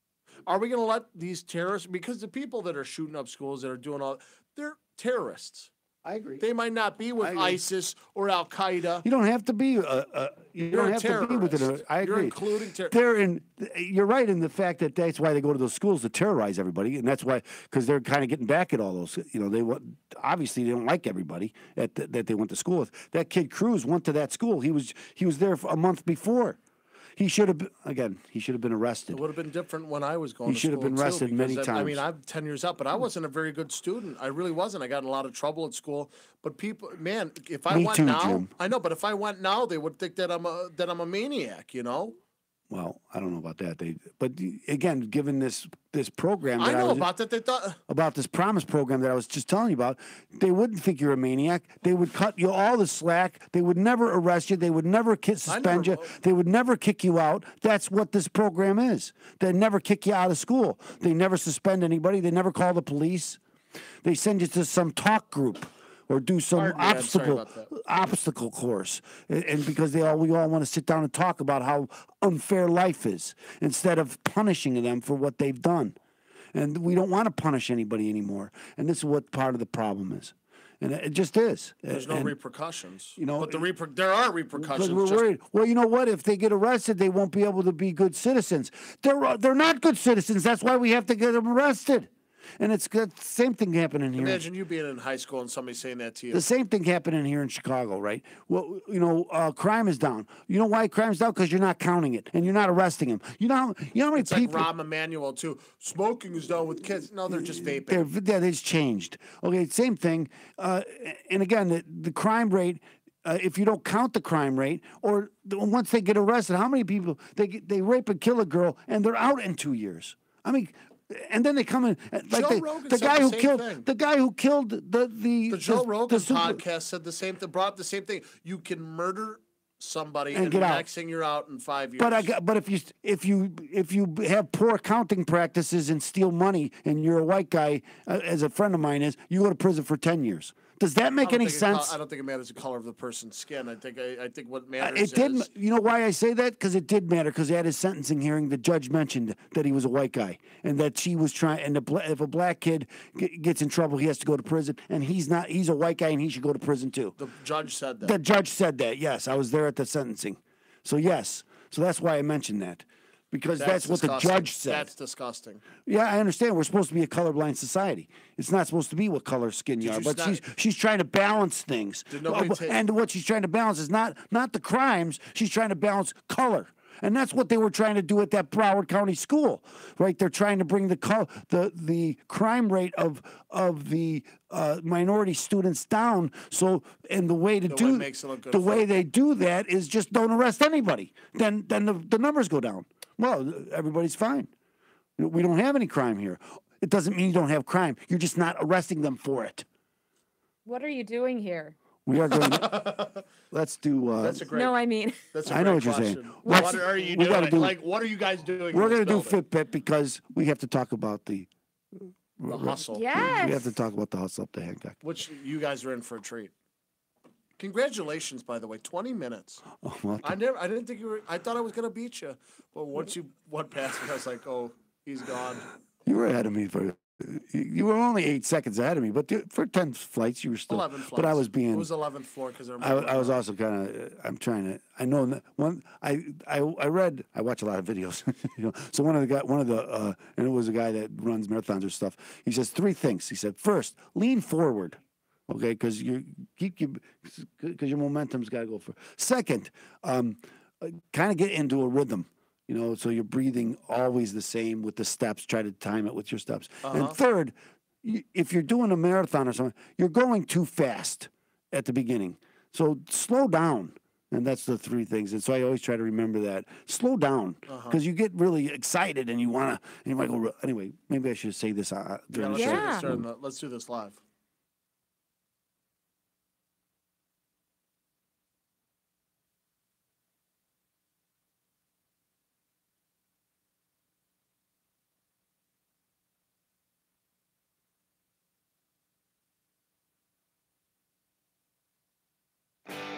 Are we going to let these terrorists, because the people that are shooting up schools, that are doing all, they're terrorists. I agree. They might not be with ISIS or Al Qaeda. You don't have to be. You don't have to be with it. I agree. You're including terrorists. You're right in the fact that that's why they go to those schools to terrorize everybody, and that's why because they're kind of getting back at all those. You know, obviously they don't like everybody that they went to school with. That kid Cruz went to that school. He was there for a month before. He should have been arrested. It would have been different when I was going to school. He should have been arrested many times. I mean, I'm 10 years up, but I wasn't a very good student. I really wasn't. I got in a lot of trouble at school. But people, man, if I went now, Jim. I know, but if I went now, they would think that I'm a maniac, you know? Well, I don't know about that. But again, given this program, that about that. They thought about this promise program that I was just telling you about. They wouldn't think you're a maniac. They would cut you all the slack. They would never arrest you. They would never suspend you. They would never kick you out. That's what this program is. They never kick you out of school. They never suspend anybody. They never call the police. They send you to some talk group. Or do some obstacle course, and because we all want to sit down and talk about how unfair life is instead of punishing them for what they've done, and we don't want to punish anybody anymore. And this is what part of the problem is, and it just is. There's no repercussions, you know. But there are repercussions. We're worried. Well, you know what? If they get arrested, they won't be able to be good citizens. They're not good citizens. That's why we have to get them arrested. And it's the same thing happening here. Imagine you being in high school and somebody saying that to you. The same thing happening here in Chicago, right? Well, you know, crime is down. You know why crime's down? Because you're not counting it and you're not arresting them. You know how many it's people? Like Rahm Emanuel too. Smoking is done with kids. No, they're just vaping. They've changed. Okay, same thing. And again, the crime rate. If you don't count the crime rate, or once they get arrested, how many people they rape and kill a girl and they're out in 2 years? I mean. And then they come in like the guy who killed the Joe Rogan podcast said the same thing, brought up the same thing. You can murder somebody and the next thing you're out in 5 years. But if you have poor accounting practices and steal money and you're a white guy, as a friend of mine is, you go to prison for 10 years. Does that make any sense? I don't think it matters the color of the person's skin. I think what matters You know why I say that? Because it did matter. Because at his sentencing hearing, the judge mentioned that he was a white guy and that she was trying. And if a black kid gets in trouble, he has to go to prison. And he's not. He's a white guy, and he should go to prison too. The judge said that. The judge said that. Yes, I was there at the sentencing. So yes. So that's why I mentioned that. Because that's what the judge said. That's disgusting. Yeah, I understand. We're supposed to be a colorblind society. It's not supposed to be what color skin you are. But she's trying to balance things. And what she's trying to balance is not the crimes. She's trying to balance color. And that's what they were trying to do at that Broward County school, right? They're trying to bring the crime rate of the minority students down. So, and the way they do that is just don't arrest anybody. Then the numbers go down. Well, everybody's fine. We don't have any crime here. It doesn't mean you don't have crime. You're just not arresting them for it. What are you doing here? We are going to, let's do... that's a great... No, I mean... That's a great what question. You're saying. What are you doing? What are you guys doing? We're going to do Fitbit because we have to talk about the hustle. Yes. We have to talk about the hustle up to Hancock. Which you guys are in for a treat. Congratulations, by the way. 20 minutes. Oh, well, I didn't think you were... I thought I was going to beat you. But once you went past me, I was like, oh, he's gone. You were ahead of me for... You were only 8 seconds ahead of me, but for 10 flights, you were still... 11 flights. But I was being... It was 11th floor because I was also kind of... I'm trying to... I know one... I read... I watch a lot of videos. You know, so and it was a guy that runs marathons or stuff. He says 3 things. He said, first, lean forward. Okay, because your momentum's got to go for. Second, kind of get into a rhythm. You know, so you're breathing always the same with the steps. Try to time it with your steps. And third, if you're doing a marathon or something, you're going too fast at the beginning. So slow down. And that's the three things. And so I always try to remember that. Slow down, because you get really excited and you want to, and you might go, anyway, maybe I should say this during the show. Let's do this live.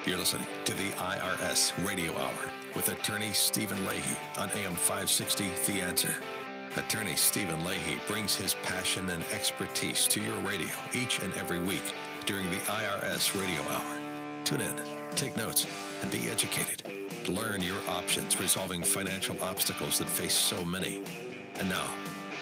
You're listening to the IRS Radio Hour with attorney Stephen Leahy on AM 560, The Answer. Attorney Stephen Leahy brings his passion and expertise to your radio each and every week during the IRS Radio Hour. Tune in, take notes, and be educated. Learn your options resolving financial obstacles that face so many. And now,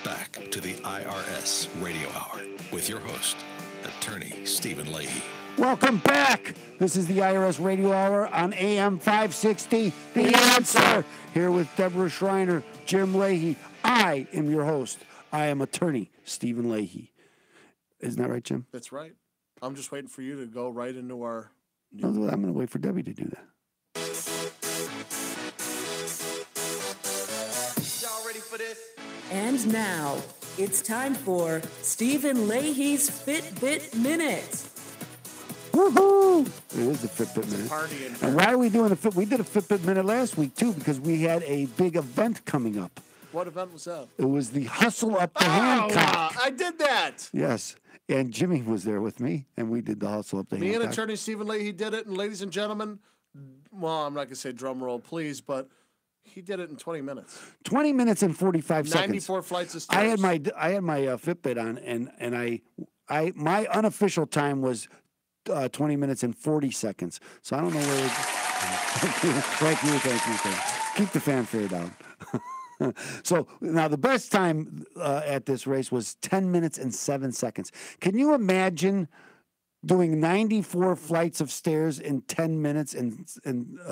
back to the IRS Radio Hour with your host, attorney Stephen Leahy. Welcome back. This is the IRS Radio Hour on AM 560, The Answer. Here with Deborah Schreiner, Jim Leahy. I am your host. I am attorney Stephen Leahy. Isn't that right, Jim? That's right. I'm just waiting for you to go right into our... No, I'm going to wait for Debbie to do that. Y'all ready for this? And now, it's time for Stephen Leahy's Fitbit Minute. Woohoo! It is the Fitbit Minute. And why are we doing we did a Fitbit Minute last week, too, because we had a big event coming up. What event was that? It was the Hustle Up the Hancock. I did that. Yes. And Jimmy was there with me, and we did the Hustle Up the Hancock. Me and attorney Stephen Leahy did it, and ladies and gentlemen, well, I'm not going to say drum roll, please, but he did it in 20 minutes. 20 minutes and 45 seconds. 94 flights of stairs. I had my Fitbit on, and I my unofficial time was 20 minutes and 40 seconds. So I don't know where Thank you. Keep the fanfare down. So now the best time at this race was 10 minutes and 7 seconds. Can you imagine doing 94 flights of stairs in 10 minutes and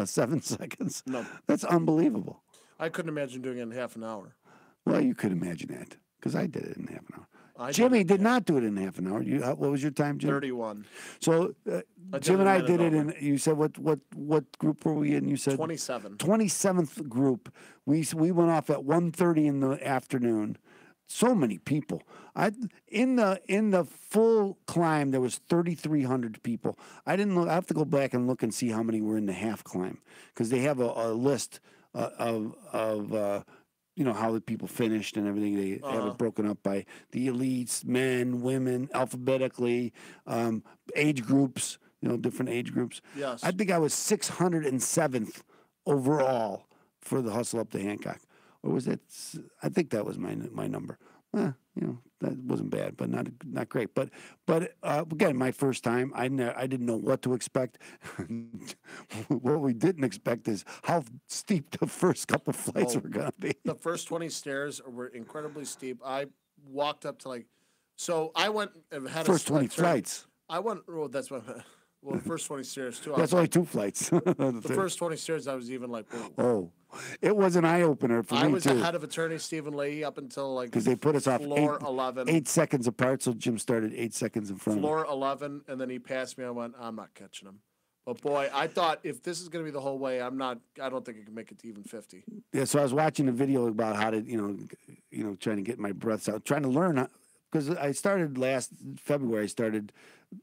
7 seconds? No. That's unbelievable. I couldn't imagine doing it in half an hour. Well, you could imagine that because I did it in half an hour. Jimmy did not do it in half an hour. What was your time, Jim? 31. So Jim and I did it in. You said what group were we in? You said 27. 27th group. We went off at 1:30 in the afternoon. So many people. In the full climb there was 3,300 people. I didn't look. I have to go back and look and see how many were in the half climb because they have a list of how the people finished and everything. They have it broken up by the elites, men, women, alphabetically, age groups, different age groups. Yes. I think I was 607th overall for the Hustle Up the Hancock. Or was it? I think that was my number. That wasn't bad, but not great. But again, my first time, I didn't know what to expect. What we didn't expect is how steep the first couple flights were going to be. The first 20 stairs were incredibly steep. I walked up to so I went and had first 20 flights. I went. That's what. Well, the first 20 stairs too. That's only 2 flights. The first 20 stairs, I was even like, whoa. It was an eye opener for me too. I was ahead of attorney Stephen Leahy up until because they put us off floor 11, 8 seconds apart. So Jim started 8 seconds in front. Floor 11, and then he passed me. I went, I'm not catching him. But boy, I thought if this is going to be the whole way, I don't think I can make it to even 50. Yeah. So I was watching a video about how to, trying to get my breaths out, trying to learn. Because I started last February, I started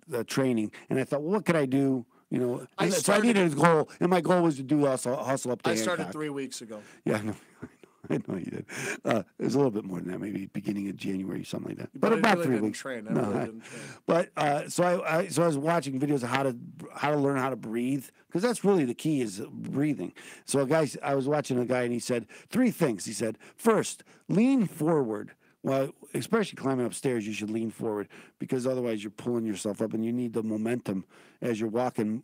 the training, and I thought, well, what could I do? So I needed a goal, and my goal was to do hustle up the Hancock. I started 3 weeks ago. Yeah, I know you did. It was a little bit more than that, maybe beginning of January, something like that. But about really 3 weeks. Train. I really didn't train. But so I was watching videos of how to learn how to breathe, because that's really the key is breathing. So I was watching a guy, and he said 3 things. He said, first, lean forward. Well, especially climbing upstairs, you should lean forward because otherwise you're pulling yourself up, and you need the momentum as you're walking,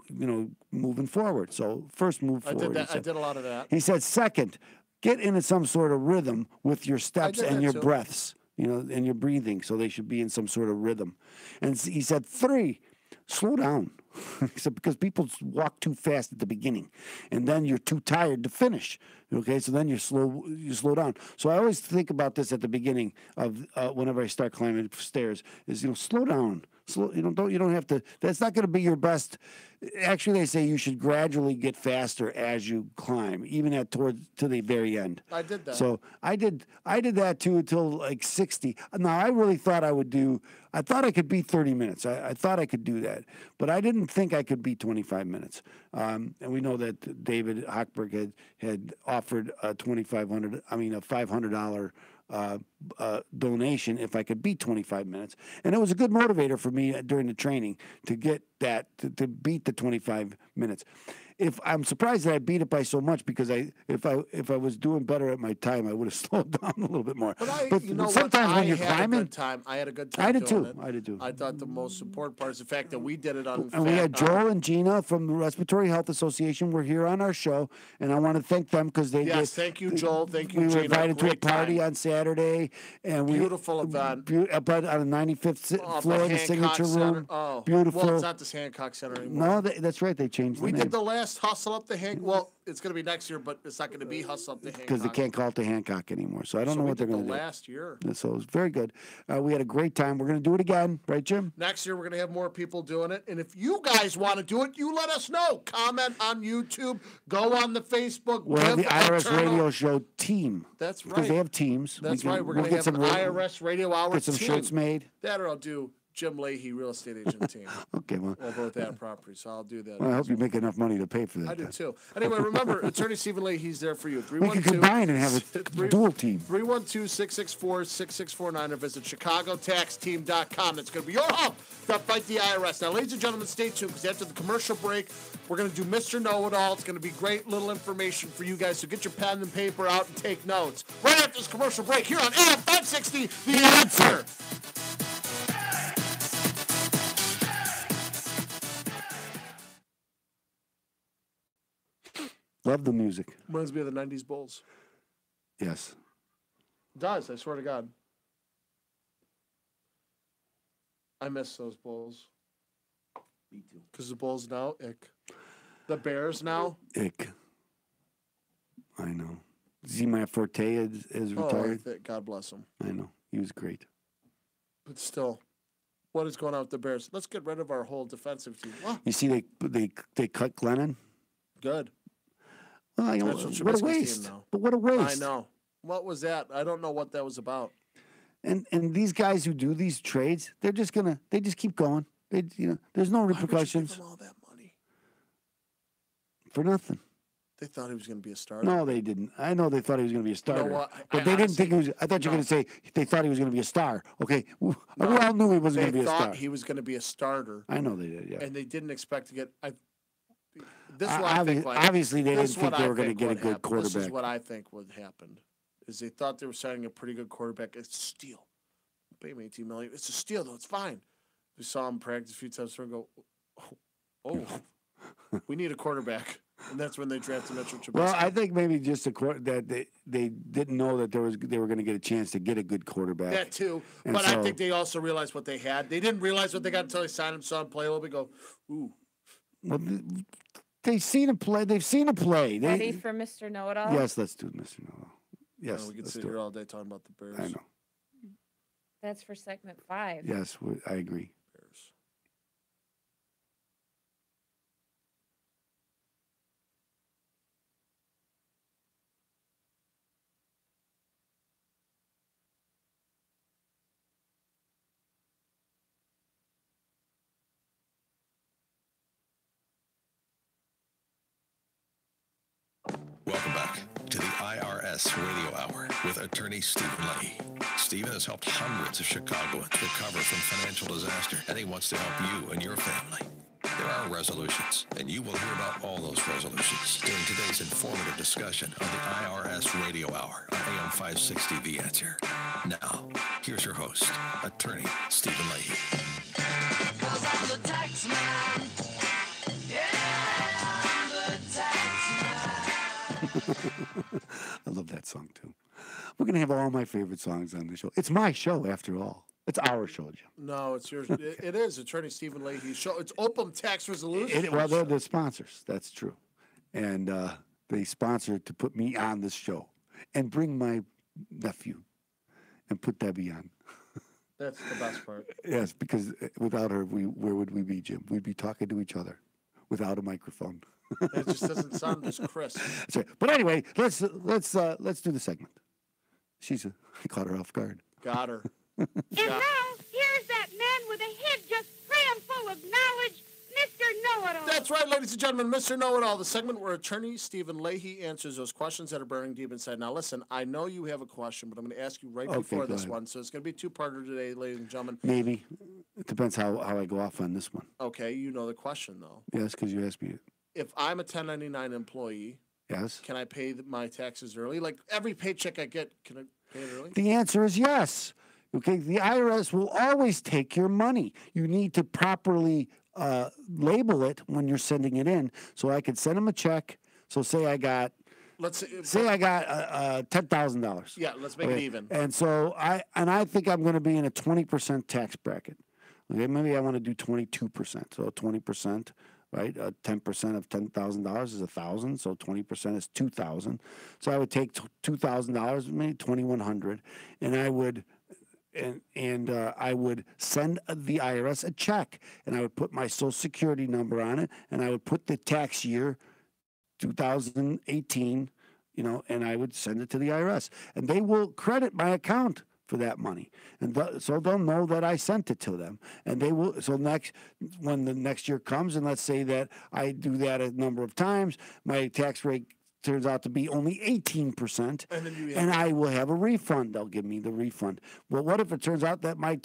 moving forward. So first, move forward. I did a lot of that. He said, second, get into some sort of rhythm with your steps and your breaths, and your breathing. So they should be in some sort of rhythm. And he said, 3, slow down. He said, because people walk too fast at the beginning, and then you're too tired to finish. Okay, so then you slow down. So I always think about this at the beginning of whenever I start climbing stairs is slow down slow. You don't have to. That's not going to be your best. Actually, they say you should gradually get faster as you climb, even to the very end. I did that. So I did that too until like 60. Now I really thought I thought I could beat 30 minutes. I thought I could do that, but I didn't think I could beat 25 minutes. And we know that David Hochberg had offered a $500 donation if I could beat 25 minutes. And it was a good motivator for me during the training to get that, to beat the 25 minutes. If I'm surprised that I beat it by so much, because if I was doing better at my time, I would have slowed down a little bit more. But you know sometimes when you're climbing, I had a good time. I did doing too. it. I did too. I thought the most important part is the fact that we did it on. And we had Joel and Gina from the Respiratory Health Association were here on our show, and I want to thank them because they. Yes, thank you, Joel. Thank you, we Gina. were invited to a party time. on Saturday, and beautiful event. But on the 95th floor, the Signature Room. Oh, beautiful. Well, it's not the Hancock Center anymore. No, that's right. They changed. We the name. did the last Hustle Up the Hancock. Well, it's going to be next year, but it's not going to be Hustle Up the Hancock because they can't call it the Hancock anymore. So I don't know what they're going to do. Last year. So it was very good. We had a great time. We're going to do it again, right, Jim? Next year we're going to have more people doing it, and if you guys want to do it, you let us know. Comment on YouTube. Go on the Facebook. We'll have the IRS Radio Show team. That's right. Because they have teams. That's right. We're going to have an IRS Radio Hour Get some team. shirts made. That or I'll do Jim Leahy, real estate agent team. Okay, well. Over at that property, so I'll do that. Well, I hope you make enough money to pay for that. I do too. Anyway, remember, Attorney Stephen Leahy's there for you. We can combine and have a dual team. 312-664-6649 or visit ChicagoTaxTeam.com. It's going to be your home to fight the IRS. Now, ladies and gentlemen, stay tuned because after the commercial break, we're going to do Mr. Know-It-All. It's going to be great little information for you guys, so get your pen and paper out and take notes. Right after this commercial break here on AM 560, The Answer. Love the music. Reminds me of the 90s Bulls. Yes. It does, I swear to God. I miss those Bulls. Me too. Because the Bulls now, ick. The Bears now, ick. I know. Zema Forte is retired. God bless him. I know. He was great. But still, what is going on with the Bears? Let's get rid of our whole defensive team. What? You see, they cut Glennon. Good. Well, you know, what a waste. But what a waste. I know. What was that? I don't know what that was about. And these guys who do these trades, they just keep going. There's no repercussions. Why would you give them all that money? For nothing. They thought he was going to be a starter. No, they didn't. I know they thought he was going to be a starter. You know what? But they didn't think he was. I thought you were going to say they thought he was going to be a star. Okay. We all knew he wasn't going to be a star. They thought he was going to be a starter. I know they did, yeah. And they didn't expect to get. Obviously, they didn't think they were going to get a good quarterback. This is what I think would happen. Is they thought they were signing a pretty good quarterback. It's a steal. Pay him $18 million. It's a steal, though. It's fine. We saw him practice a few times and go, we need a quarterback. And that's when they drafted Mitchell Trubisky. Well, I think maybe just that they didn't know that they were going to get a chance to get a good quarterback. That too. And but I think they also realized what they had. They didn't realize what they got until they signed him, saw him play a little bit, go, ooh. Well, they've seen him play. Ready for Mr. Know-It-All? Yes, let's do Mr. Know-It-All. Yes, we could sit here all day talking about the Bears. I know. That's for segment 5. Yes, I agree. Bears. Welcome back to the IRS Radio Hour with Attorney Stephen Leahy. Stephen has helped hundreds of Chicagoans recover from financial disaster, and he wants to help you and your family. There are resolutions, and you will hear about all those resolutions during today's informative discussion on the IRS Radio Hour on AM 560 The Answer. Now, here's your host, Attorney Stephen Leahy. 'Cause I'm the tax man. I love that song, too. We're going to have all my favorite songs on the show. It's my show, after all. It's our show, Jim. No, it's yours. It is Attorney Stephen Leahy's show. It's Open Tax Resolution. Well, they're the sponsors. That's true. And they sponsor to put me on this show and bring my nephew and put Debbie on. That's the best part. Yes, because without her, where would we be, Jim? We'd be talking to each other without a microphone. It just doesn't sound as crisp. That's right. But anyway, let's do the segment. I caught her off guard. Got her. And now, here's that man with a head just crammed full of knowledge, Mr. Know-It-All. That's right, ladies and gentlemen, Mr. Know-It-All, the segment where attorney Stephen Leahy answers those questions that are burning deep inside. Now, listen, I know you have a question, but I'm going to ask you before this one. So it's going to be two-parter today, ladies and gentlemen. Maybe. It depends how I go off on this one. Okay, you know the question, though. Yes, because you asked me it. If I'm a 1099 employee, yes, can I pay my taxes early? Like every paycheck I get, can I pay it early? The answer is yes. Okay, the IRS will always take your money. You need to properly label it when you're sending it in. So I could send them a check. So say I got, $10,000. Yeah, let's make it even. And so I think I'm going to be in a 20% tax bracket. Okay, maybe I want to do 22%. So 20%. Right, 10% of $10,000 is $1,000, so 20% is $2,000. So I would take $2,000, maybe $2,100, and I would I would send the IRS a check, and I would put my Social Security number on it, and I would put the tax year 2018, and I would send it to the IRS, and they will credit my account for that money, and so they'll know that I sent it to them, and they will. So when the next year comes, and let's say that I do that a number of times, my tax rate turns out to be only 18%, and I will have a refund. They'll give me the refund. Well, what if it turns out that my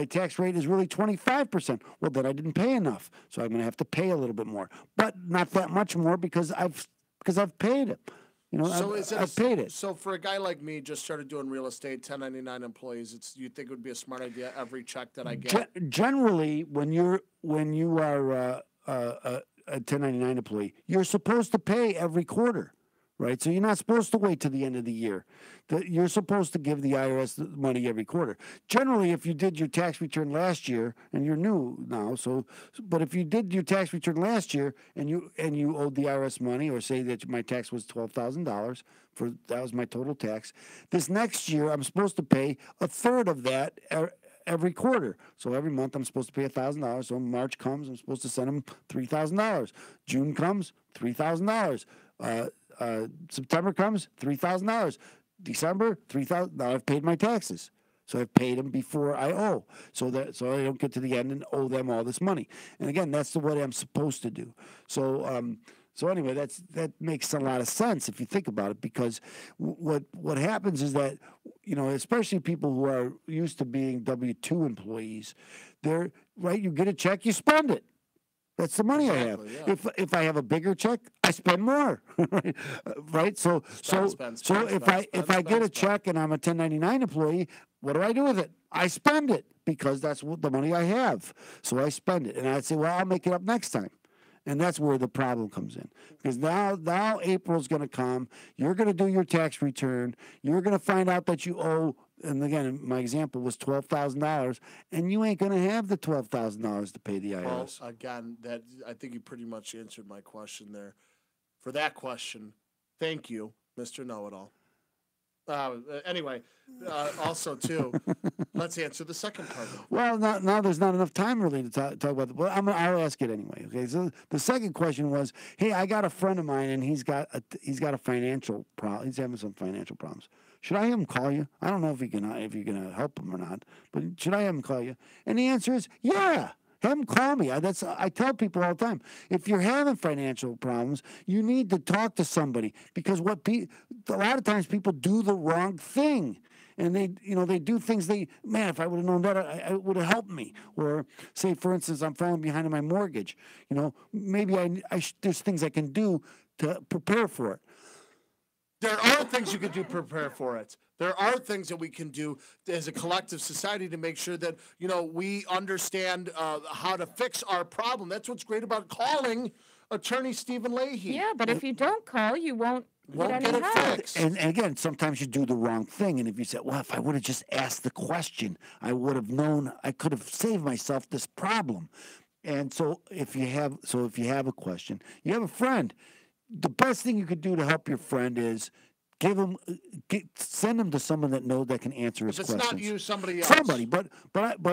tax rate is really 25%? Well, then I didn't pay enough, so I'm going to have to pay a little bit more, but not that much more because I've paid it. I've paid it. So for a guy like me, just started doing real estate, 1099 employees, you think it would be a smart idea every check that I get? Generally, when you are a 1099 employee, you're supposed to pay every quarter, right? So you're not supposed to wait to the end of the year. You're supposed to give the IRS the money every quarter. Generally, if you did your tax return last year, and you're new now, but if you did your tax return last year and you owed the IRS money, or say that my tax was $12,000, that was my total tax, this next year I'm supposed to pay a third of that every quarter. So every month I'm supposed to pay $1,000. So March comes, I'm supposed to send them $3,000. June comes, $3,000. September comes, $3,000. December, $3,000. Now I've paid my taxes, so I've paid them before I owe, so I don't get to the end and owe them all this money. And again, that's the way I'm supposed to do. So anyway, that makes a lot of sense if you think about it, because what happens is that, especially people who are used to being W-2 employees, you get a check, you spend it. That's the money I have. Yeah. If I have a bigger check, I spend more, right? So if I get a check and I'm a 1099 employee, what do I do with it? I spend it, because that's the money I have. So I spend it, and I'd say, well, I'll make it up next time. And that's where the problem comes in, because now April's going to come. You're going to do your tax return. You're going to find out that you owe. And again, my example was $12,000, and you ain't going to have the $12,000 to pay the IRS. Well, again, I think you pretty much answered my question there. For that question, thank you, Mr. Know-It-All. Anyway, also too, let's answer the second part of it. Well, now there's not enough time really to talk about it. Well, I'll ask it anyway. Okay, so the second question was, hey, I got a friend of mine, and he's got a financial problem. He's having some financial problems. Should I have him call you? I don't know if you're gonna help him or not, but should I have him call you? And the answer is, yeah. Have him call me. I tell people all the time, if you're having financial problems, you need to talk to somebody, because a lot of times people do the wrong thing, and they do things. If I would have known better, it would have helped me. Or say, for instance, I'm falling behind on my mortgage. Maybe there's things I can do to prepare for it. There are things you can do to prepare for it. There are things that we can do as a collective society to make sure that, we understand how to fix our problem. That's what's great about calling attorney Stephen Leahy. Yeah, but if you don't call, you won't get it fixed. And again, sometimes you do the wrong thing. And if you say, well, if I would have just asked the question, I would have known, I could have saved myself this problem. And so if you have a question, you have a friend, the best thing you could do to help your friend is send them to someone that can answer his questions. If it's not you, somebody else. Somebody, but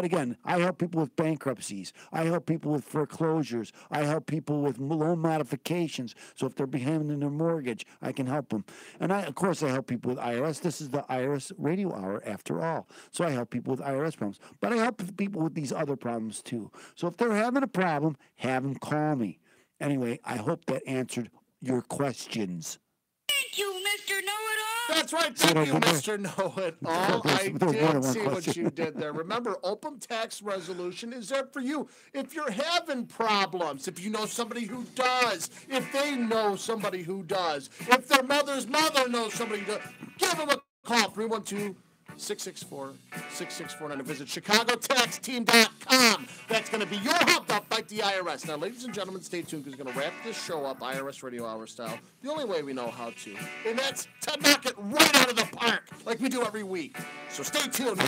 again, I help people with bankruptcies. I help people with foreclosures. I help people with loan modifications. So if they're behind in their mortgage, I can help them. And of course, I help people with IRS. This is the IRS Radio Hour, after all. So I help people with IRS problems. But I help people with these other problems too. So if they're having a problem, have them call me. Anyway, I hope that answered your questions. Thank you, Mr. Know-It-All. That's right. Thank you, Mr. Know-It-All. I did see what you did there. Remember, open tax resolution is there for you. If you're having problems, if you know somebody who does, if they know somebody who does, if their mother's mother knows somebody who does, give them a call, 312-664-6649, and visit ChicagoTaxTeam.com. That's going to be your help to fight the IRS. Now, ladies and gentlemen, stay tuned because we're going to wrap this show up IRS Radio Hour style the only way we know how to, and that's to knock it right out of the park like we do every week. So stay tuned.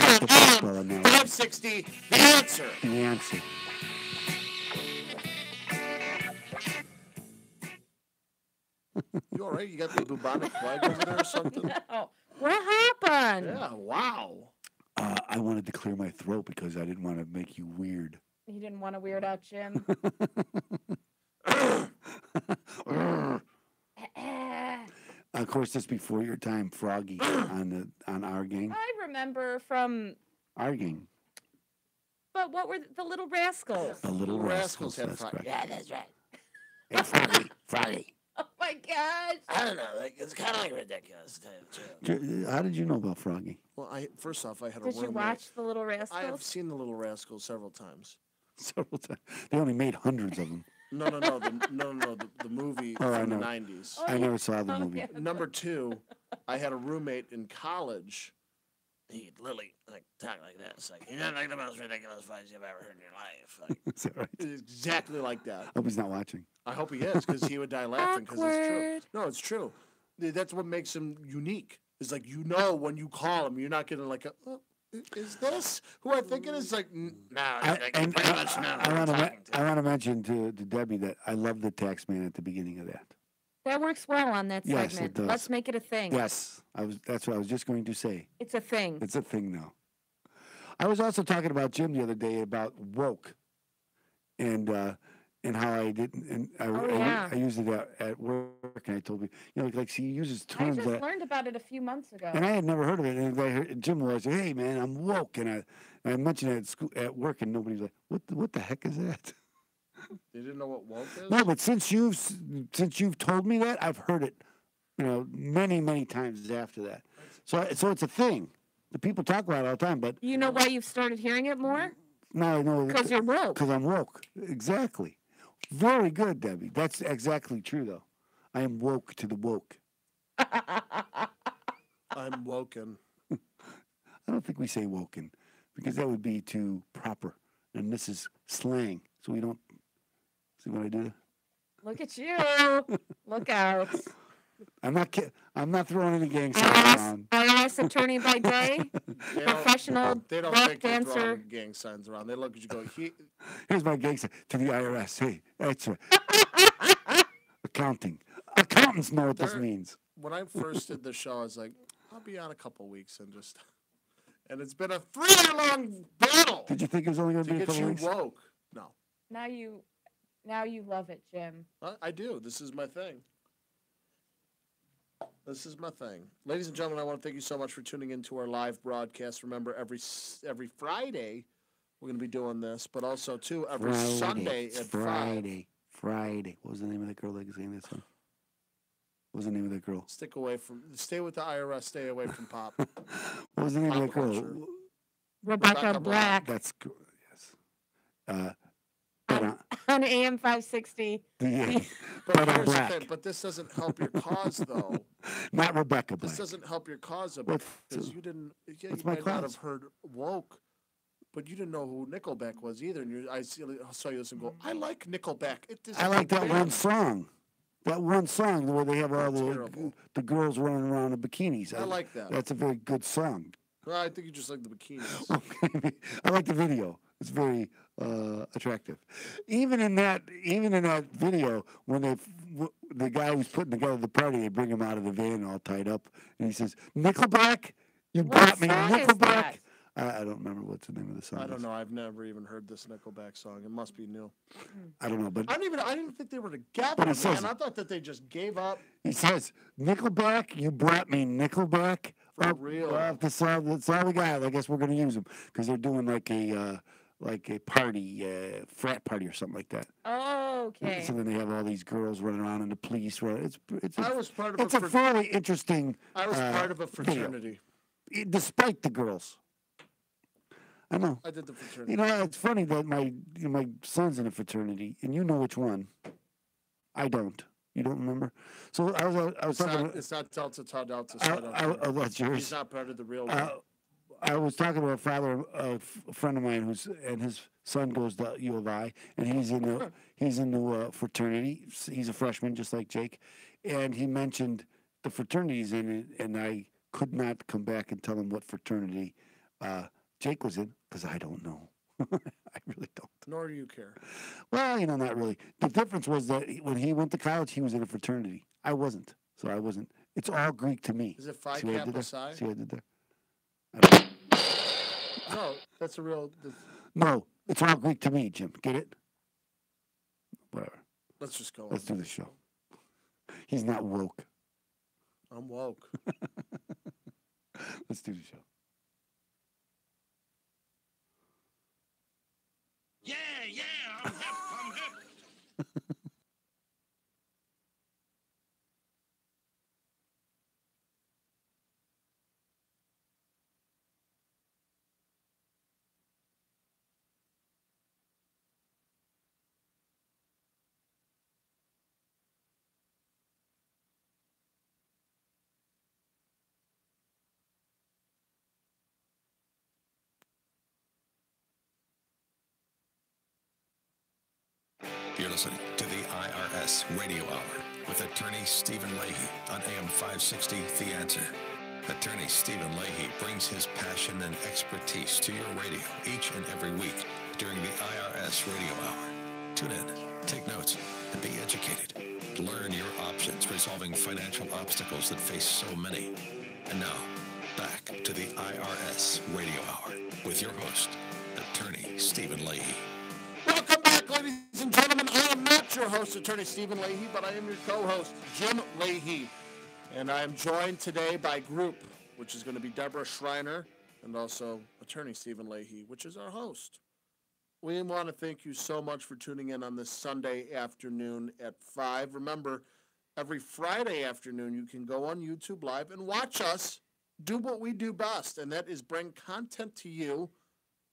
We're on AM 560, The Answer. The Answer. You all right? You got the bubonic plague over there or something? No. What happened? Yeah, wow. I wanted to clear my throat because I didn't want to make you weird. You didn't want to weird out Jim? Of course, this before your time, Froggy, on our gang. I remember from... Our gang. But what were the Little Rascals? The Little Rascals, had that's Froggy. correct. Yeah, that's right. Hey, Froggy. Oh, my gosh. I don't know. It's kind of like ridiculous. How did you know about Froggy? Well, first off, I had a Did roommate. you watch the Little Rascals? I have seen the Little Rascals several times. Several times. They only made hundreds of them. No. The movie from the 90s. I never saw the movie. Yeah. Number two, I had a roommate in college. He'd literally talk like this. Like, you're not like the most ridiculous voice you've ever heard in your life. Like, Is that right? Exactly like that. Hope he's not watching. I hope he is, because he would die laughing, because it's true. No, it's true. That's what makes him unique. It's like, when you call him, you're not getting like is this who I think it is? Like, no. I want to mention to Debbie that I love the tax man at the beginning of that. That works well on that segment. Yes, it does. Let's make it a thing. Yes, that's what I was just going to say. It's a thing. It's a thing now. I was also talking about Jim the other day about woke, and how I didn't, and I used it at work, and I told me, like he uses terms I just learned about it a few months ago. And I had never heard of it. And I heard Jim was, hey man, I'm woke, and I mentioned it at work, and nobody's like, what the heck is that? You didn't know what woke is? No, but since you've told me that, I've heard it, many times after that. So it's a thing. The people talk about it all the time, but you know why you've started hearing it more? No, I know. Because you're woke. Because I'm woke. Exactly. Very good, Debbie. That's exactly true, though. I am woke to the woke. I'm woken. I don't think we say woken, because that would be too proper, and this is slang, so we don't. See what I do? Look at you. Look out. I'm not throwing any gang signs around. IRS attorney by day, professional they don't rock think dancer. You're throwing gang signs around. They look at you and go, Here's my gang sign to the IRS. Hey, that's right. Accounting. Accountants know what this means. When I first did the show, I was like, I'll be on a couple weeks and it's been a 3-year-long battle. Did you think it was only going to be a couple weeks? To get you woke. No. Now you love it, Jim. I do. This is my thing. This is my thing. Ladies and gentlemen, I want to thank you so much for tuning into our live broadcast. Remember, every Friday we're going to be doing this, but also, too, every Sunday at 5. Friday. What was the name of that girl that was saying this one? What was the name of that girl? Stay with the IRS, stay away from pop. What was the name of that girl? Rebecca Black. That's good. Yes. On AM 560. Yeah. But this doesn't help your cause, though. Not Rebecca Black. This doesn't help your cause, because you didn't. Yeah, you might not have heard woke, but you didn't know who Nickelback was either. And I saw you listen and go, I like Nickelback. I like that one song. That one song where they have all the girls running around in bikinis. I like that. That's a very good song. Well, I think you just like the bikinis. I like the video. It's very attractive. Even in that video, when the guy who's putting together the party, they bring him out of the van all tied up, and he says, "Nickelback, you brought me Nickelback." I don't remember what's the name of the song. I don't know. I've never even heard this Nickelback song. It must be new. I don't know, but I didn't think they were together, man. I thought that they just gave up. He says, "Nickelback, you brought me Nickelback." For real. That's all we got. I guess we're gonna use them because they're doing like a party, frat party or something like that. Oh, okay. So then they have all these girls running around in the police. It's a fairly interesting. I was part of a fraternity. Video, despite the girls. I know. I did the fraternity. You know, it's funny that my son's in a fraternity, and you know which one. I don't. You don't remember? So I was talking. It's not Delta Tau Delta. That's yours. He's not part of the real one. I was talking to a friend of mine his son goes to U of I, and he's in the fraternity. He's a freshman, just like Jake, and he mentioned the fraternity he's in, and I could not come back and tell him what fraternity Jake was in because I don't know. I really don't. Nor do you care. Well, not really. The difference was that when he went to college, he was in a fraternity. I wasn't, so I wasn't. It's all Greek to me. Is it Phi Kappa Psi? See what I did there? No, that's a real. No, it's all Greek to me, Jim. Get it? Whatever. Let's just go. Let's do the show. He's not woke. I'm woke. Let's do the show. Yeah, I'm hip. You're listening to the IRS Radio Hour with attorney Stephen Leahy on AM 560, The Answer. Attorney Stephen Leahy brings his passion and expertise to your radio each and every week during the IRS Radio Hour. Tune in, take notes, and be educated. Learn your options resolving financial obstacles that face so many. And now, back to the IRS Radio Hour with your host, attorney Stephen Leahy. Welcome back, ladies and gentlemen. I am not your host, attorney Stephen Leahy, but I am your co-host, Jim Leahy. And I am joined today by group, which is going to be Deborah Schreiner, and also attorney Stephen Leahy, which is our host. We want to thank you so much for tuning in on this Sunday afternoon at 5. Remember, every Friday afternoon, you can go on YouTube Live and watch us do what we do best, and that is bring content to you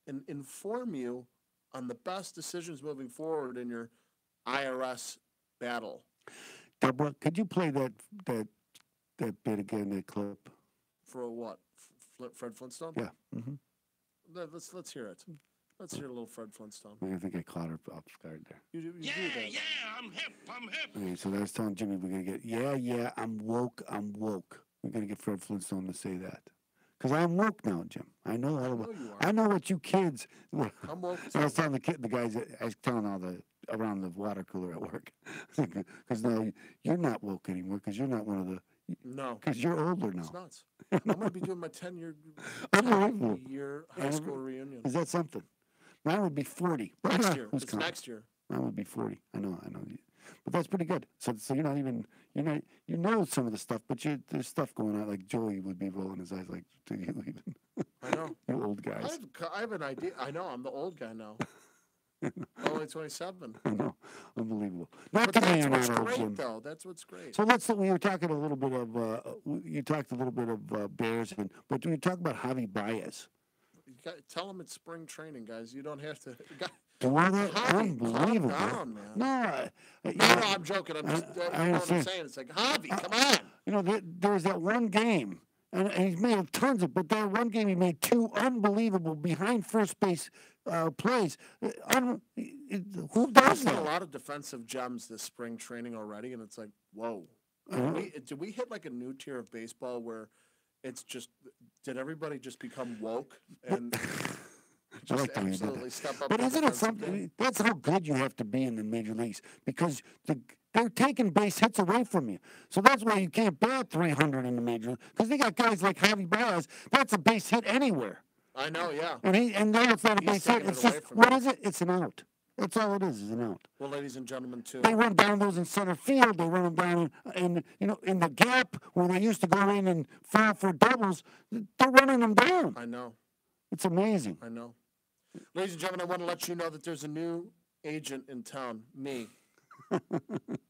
and inform you on the best decisions moving forward in your IRS battle. Deborah, could you play that bit again, that clip? For what? Fred Flintstone? Yeah. Mm-hmm. Let's hear it. Let's hear a little Fred Flintstone. I think I caught her off guard there. You do that. I'm hip. Okay, so I was telling Jimmy we're going to get, I'm woke. We're going to get Fred Flintstone to say that. Because I'm woke now, Jim. I know what you kids. I'm woke. I was telling the guys, I was telling around the water cooler at work. Because now you're not woke anymore because you're not one of the. No. Because you're older now. It's nuts. I'm going to be doing my 10-year high school reunion. Is that something? Mine would be 40. Next year. It's next year. Mine would be 40. I know. But that's pretty good. So you're not even, you know some of the stuff, but there's stuff going on. Like Joey would be rolling his eyes like, do you even? I know. You old guys. I have an idea. I know. I'm the old guy now. Only 27. I know. Unbelievable. But that's what's great, though. That's what's great. So we were talking a little bit of, you talked a little bit of Bears, but we talk about Javi Baez. Tell them it's spring training, guys. You don't have to. Unbelievable. Calm down, man. No, I'm joking. I'm just. You know what I'm saying? It's like, Javi, come on. There was that one game, and he's made tons of, but that one game he made 2 unbelievable behind first base plays. Who does that? A lot of defensive gems this spring training already, and it's like, whoa. Did we hit like a new tier of baseball where it's just, did everybody just become woke? And I like the way you did that. But isn't it something? That's how good you have to be in the major leagues because they're taking base hits away from you. So that's why you can't bat 300 in the major league because they got guys like Javi Baez. That's a base hit anywhere. I know, yeah. And now it's not a base hit. It's just what is it? It's an out. That's all it is an out. Well, ladies and gentlemen, too. They run down those in center field. They run them down in the gap where they used to go in and fall for doubles. They're running them down. I know. It's amazing. I know. Ladies and gentlemen, I want to let you know that there's a new agent in town, me.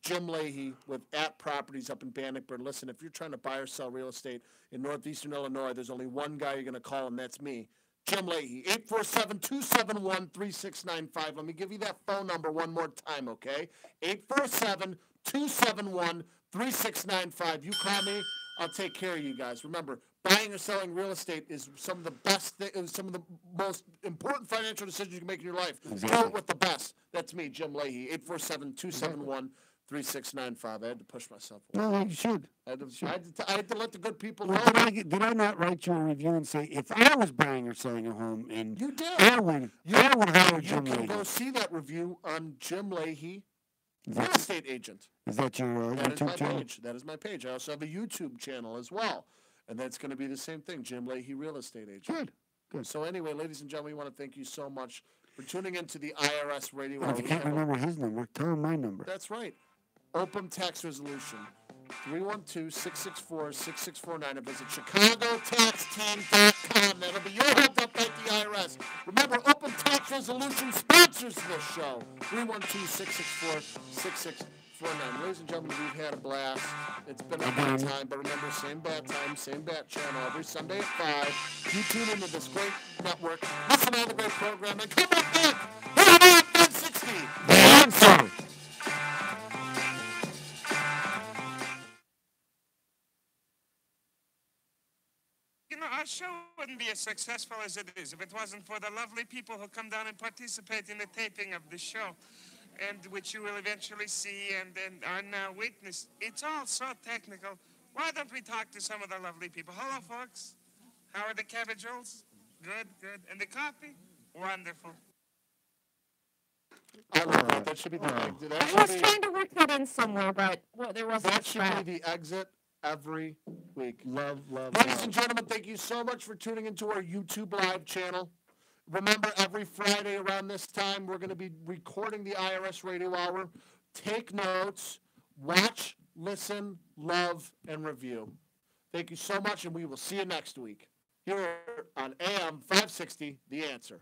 Jim Leahy with @Properties up in Bannockburn. Listen, if you're trying to buy or sell real estate in northeastern Illinois, there's only one guy you're going to call, and that's me. Jim Leahy, 847-271-3695. Let me give you that phone number one more time, okay? 847-271-3695. You call me, I'll take care of you guys. Remember, buying or selling real estate is some of the some of the most important financial decisions you can make in your life. Exactly. Do it with the best. That's me, Jim Leahy, 847-271-3695. I had to push myself. No, you should. I had to let the good people know. Did I not write you a review and say, if I was buying or selling a home, and you did. I would hire Jim Leahy. You can go see that review on Jim Leahy, real estate agent. Is that your YouTube channel? Page. That is my page. I also have a YouTube channel as well. And that's going to be the same thing, Jim Leahy, real estate agent. Good. So anyway, ladies and gentlemen, we want to thank you so much for tuning into the IRS Radio Hour. If you can't remember his number, tell him my number. That's right. Open Tax Resolution, 312-664-6649. Or visit ChicagoTaxTeam.com. That'll be your help to fight the IRS. Remember, Open Tax Resolution sponsors this show. 312-664-6649. Ladies and gentlemen, we've had a blast. It's been a good time, but remember, same bat time, same bat channel, every Sunday at 5. You tune into this great network, listen to all the great programming, come on back! Hit 560! The answer! You know, our show wouldn't be as successful as it is if it wasn't for the lovely people who come down and participate in the taping of the show, and which you will eventually see and are now witness. It's all so technical. Why don't we talk to some of the lovely people? Hello, folks. How are the cabbage rolls? Good. And the coffee? Wonderful. I love that. That should be the exit. I was trying to work that in somewhere, but there wasn't. That should be the exit every week. Love. Ladies and gentlemen, thank you so much for tuning into our YouTube live channel. Remember, every Friday around this time, we're going to be recording the IRS Radio Hour. Take notes, watch, listen, love, and review. Thank you so much, and we will see you next week here on AM 560, The Answer.